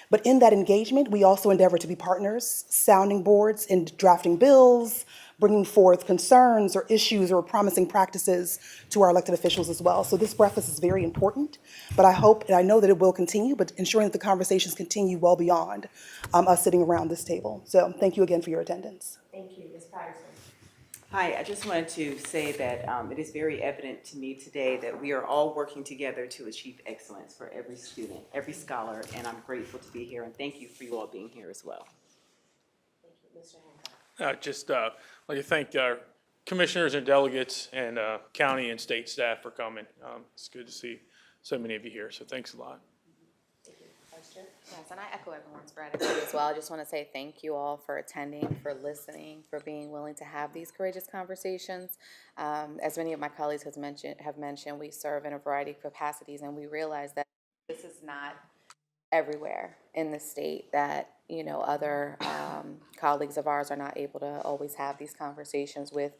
But in that engagement, we also endeavor to be partners, sounding boards in drafting bills, bringing forth concerns or issues or promising practices to our elected officials as well. So this breakfast is very important, but I hope and I know that it will continue, but ensuring that the conversations continue well beyond us sitting around this table. So thank you again for your attendance.
Thank you. Ms. Patterson. Hi, I just wanted to say that it is very evident to me today that we are all working together to achieve excellence for every student, every scholar, and I'm grateful to be here, and thank you for you all being here as well.
Thank you, Mr. Hancock.
Just like to thank our commissioners and delegates and county and state staff for coming. It's good to see so many of you here, so thanks a lot.
Yes, and I echo everyone's gratitude as well. I just want to say thank you all for attending, for listening, for being willing to have these courageous conversations. As many of my colleagues have mentioned, we serve in a variety of capacities, and we realize that this is not everywhere in the state, that other colleagues of ours are not able to always have these conversations with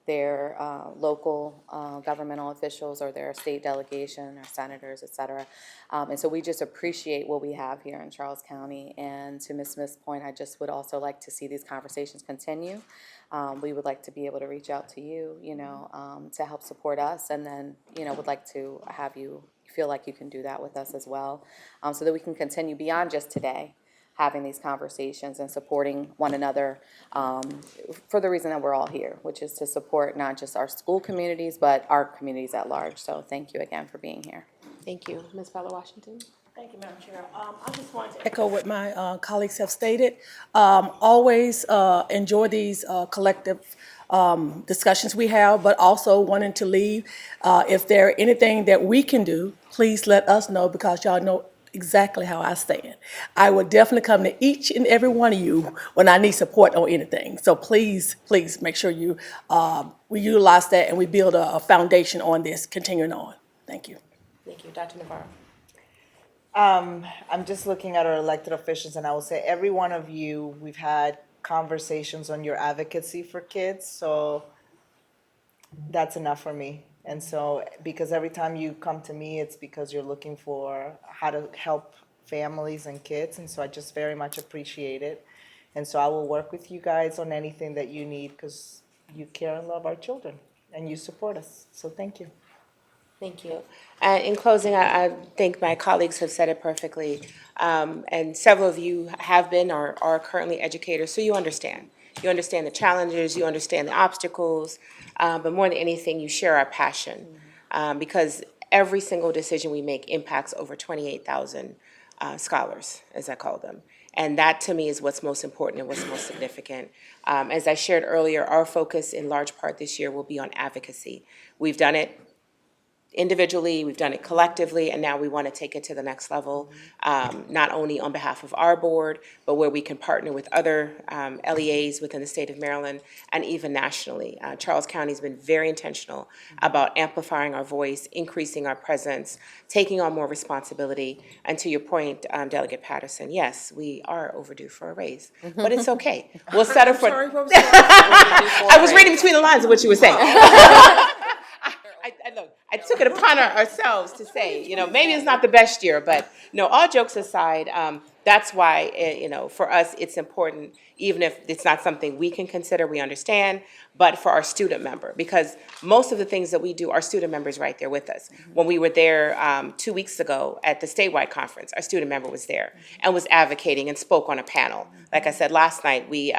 their local governmental officials or their state delegation or senators, et cetera. And so we just appreciate what we have here in Charles County. And to Ms. Smith's point, I just would also like to see these conversations continue. We would like to be able to reach out to you, to help support us, and then, would like to have you feel like you can do that with us as well, so that we can continue beyond just today, having these conversations and supporting one another for the reason that we're all here, which is to support not just our school communities, but our communities at large. So thank you again for being here.
Thank you. Ms. Bella Washington?
Thank you, Madam Chair. I just wanted to echo what my colleagues have stated. Always enjoy these collective discussions we have, but also wanting to leave. If there anything that we can do, please let us know, because y'all know exactly how I stand. I would definitely come to each and every one of you when I need support on anything. So please, please make sure you we utilize that and we build a foundation on this, continuing on. Thank you.
Thank you. Dr. Navarro?
I'm just looking at our elected officials, and I will say every one of you, we've had conversations on your advocacy for kids, so that's enough for me. And so, because every time you come to me, it's because you're looking for how to help families and kids, and so I just very much appreciate it. And so I will work with you guys on anything that you need, because you care and love our children, and you support us, so thank you.
Thank you. In closing, I think my colleagues have said it perfectly, and several of you have been or are currently educators, so you understand. You understand the challenges, you understand the obstacles, but more than anything, you share our passion, because every single decision we make impacts over 28,000 scholars, as I call them. And that, to me, is what's most important and what's most significant. As I shared earlier, our focus in large part this year will be on advocacy. We've done it individually, we've done it collectively, and now we want to take it to the next level, not only on behalf of our board, but where we can partner with other LEAs within the state of Maryland and even nationally. Charles County has been very intentional about amplifying our voice, increasing our presence, taking on more responsibility. And to your point, Delegate Patterson, yes, we are overdue for a raise, but it's okay. We'll settle for.
Sorry, what was that?
I was reading between the lines of what you were saying. Look, I took it upon ourselves to say, maybe it's not the best year, but no, all jokes aside, that's why, for us, it's important, even if it's not something we can consider, we understand, but for our student member, because most of the things that we do, our student members right there with us. When we were there 2 weeks ago at the statewide conference, our student member was there and was advocating and spoke on a panel. Like I said, last night, we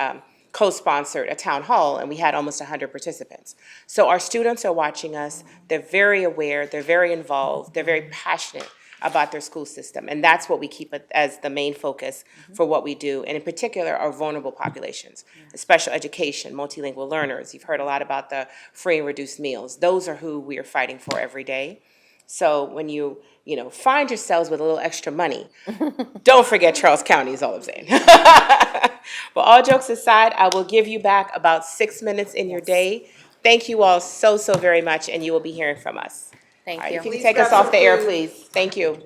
co-sponsored a town hall, and we had almost 100 participants. So our students are watching us. They're very aware. They're very involved. They're very passionate about their school system, and that's what we keep as the main focus for what we do, and in particular, our vulnerable populations, special education, multilingual learners. You've heard a lot about the free and reduced meals. Those are who we are fighting for every day. So when you find yourselves with a little extra money, don't forget Charles County is all I'm saying. But all jokes aside, I will give you back about 6 minutes in your day. Thank you all so very much, and you will be hearing from us.
Thank
All right,
you.
if you can take us off the air, please. Thank you.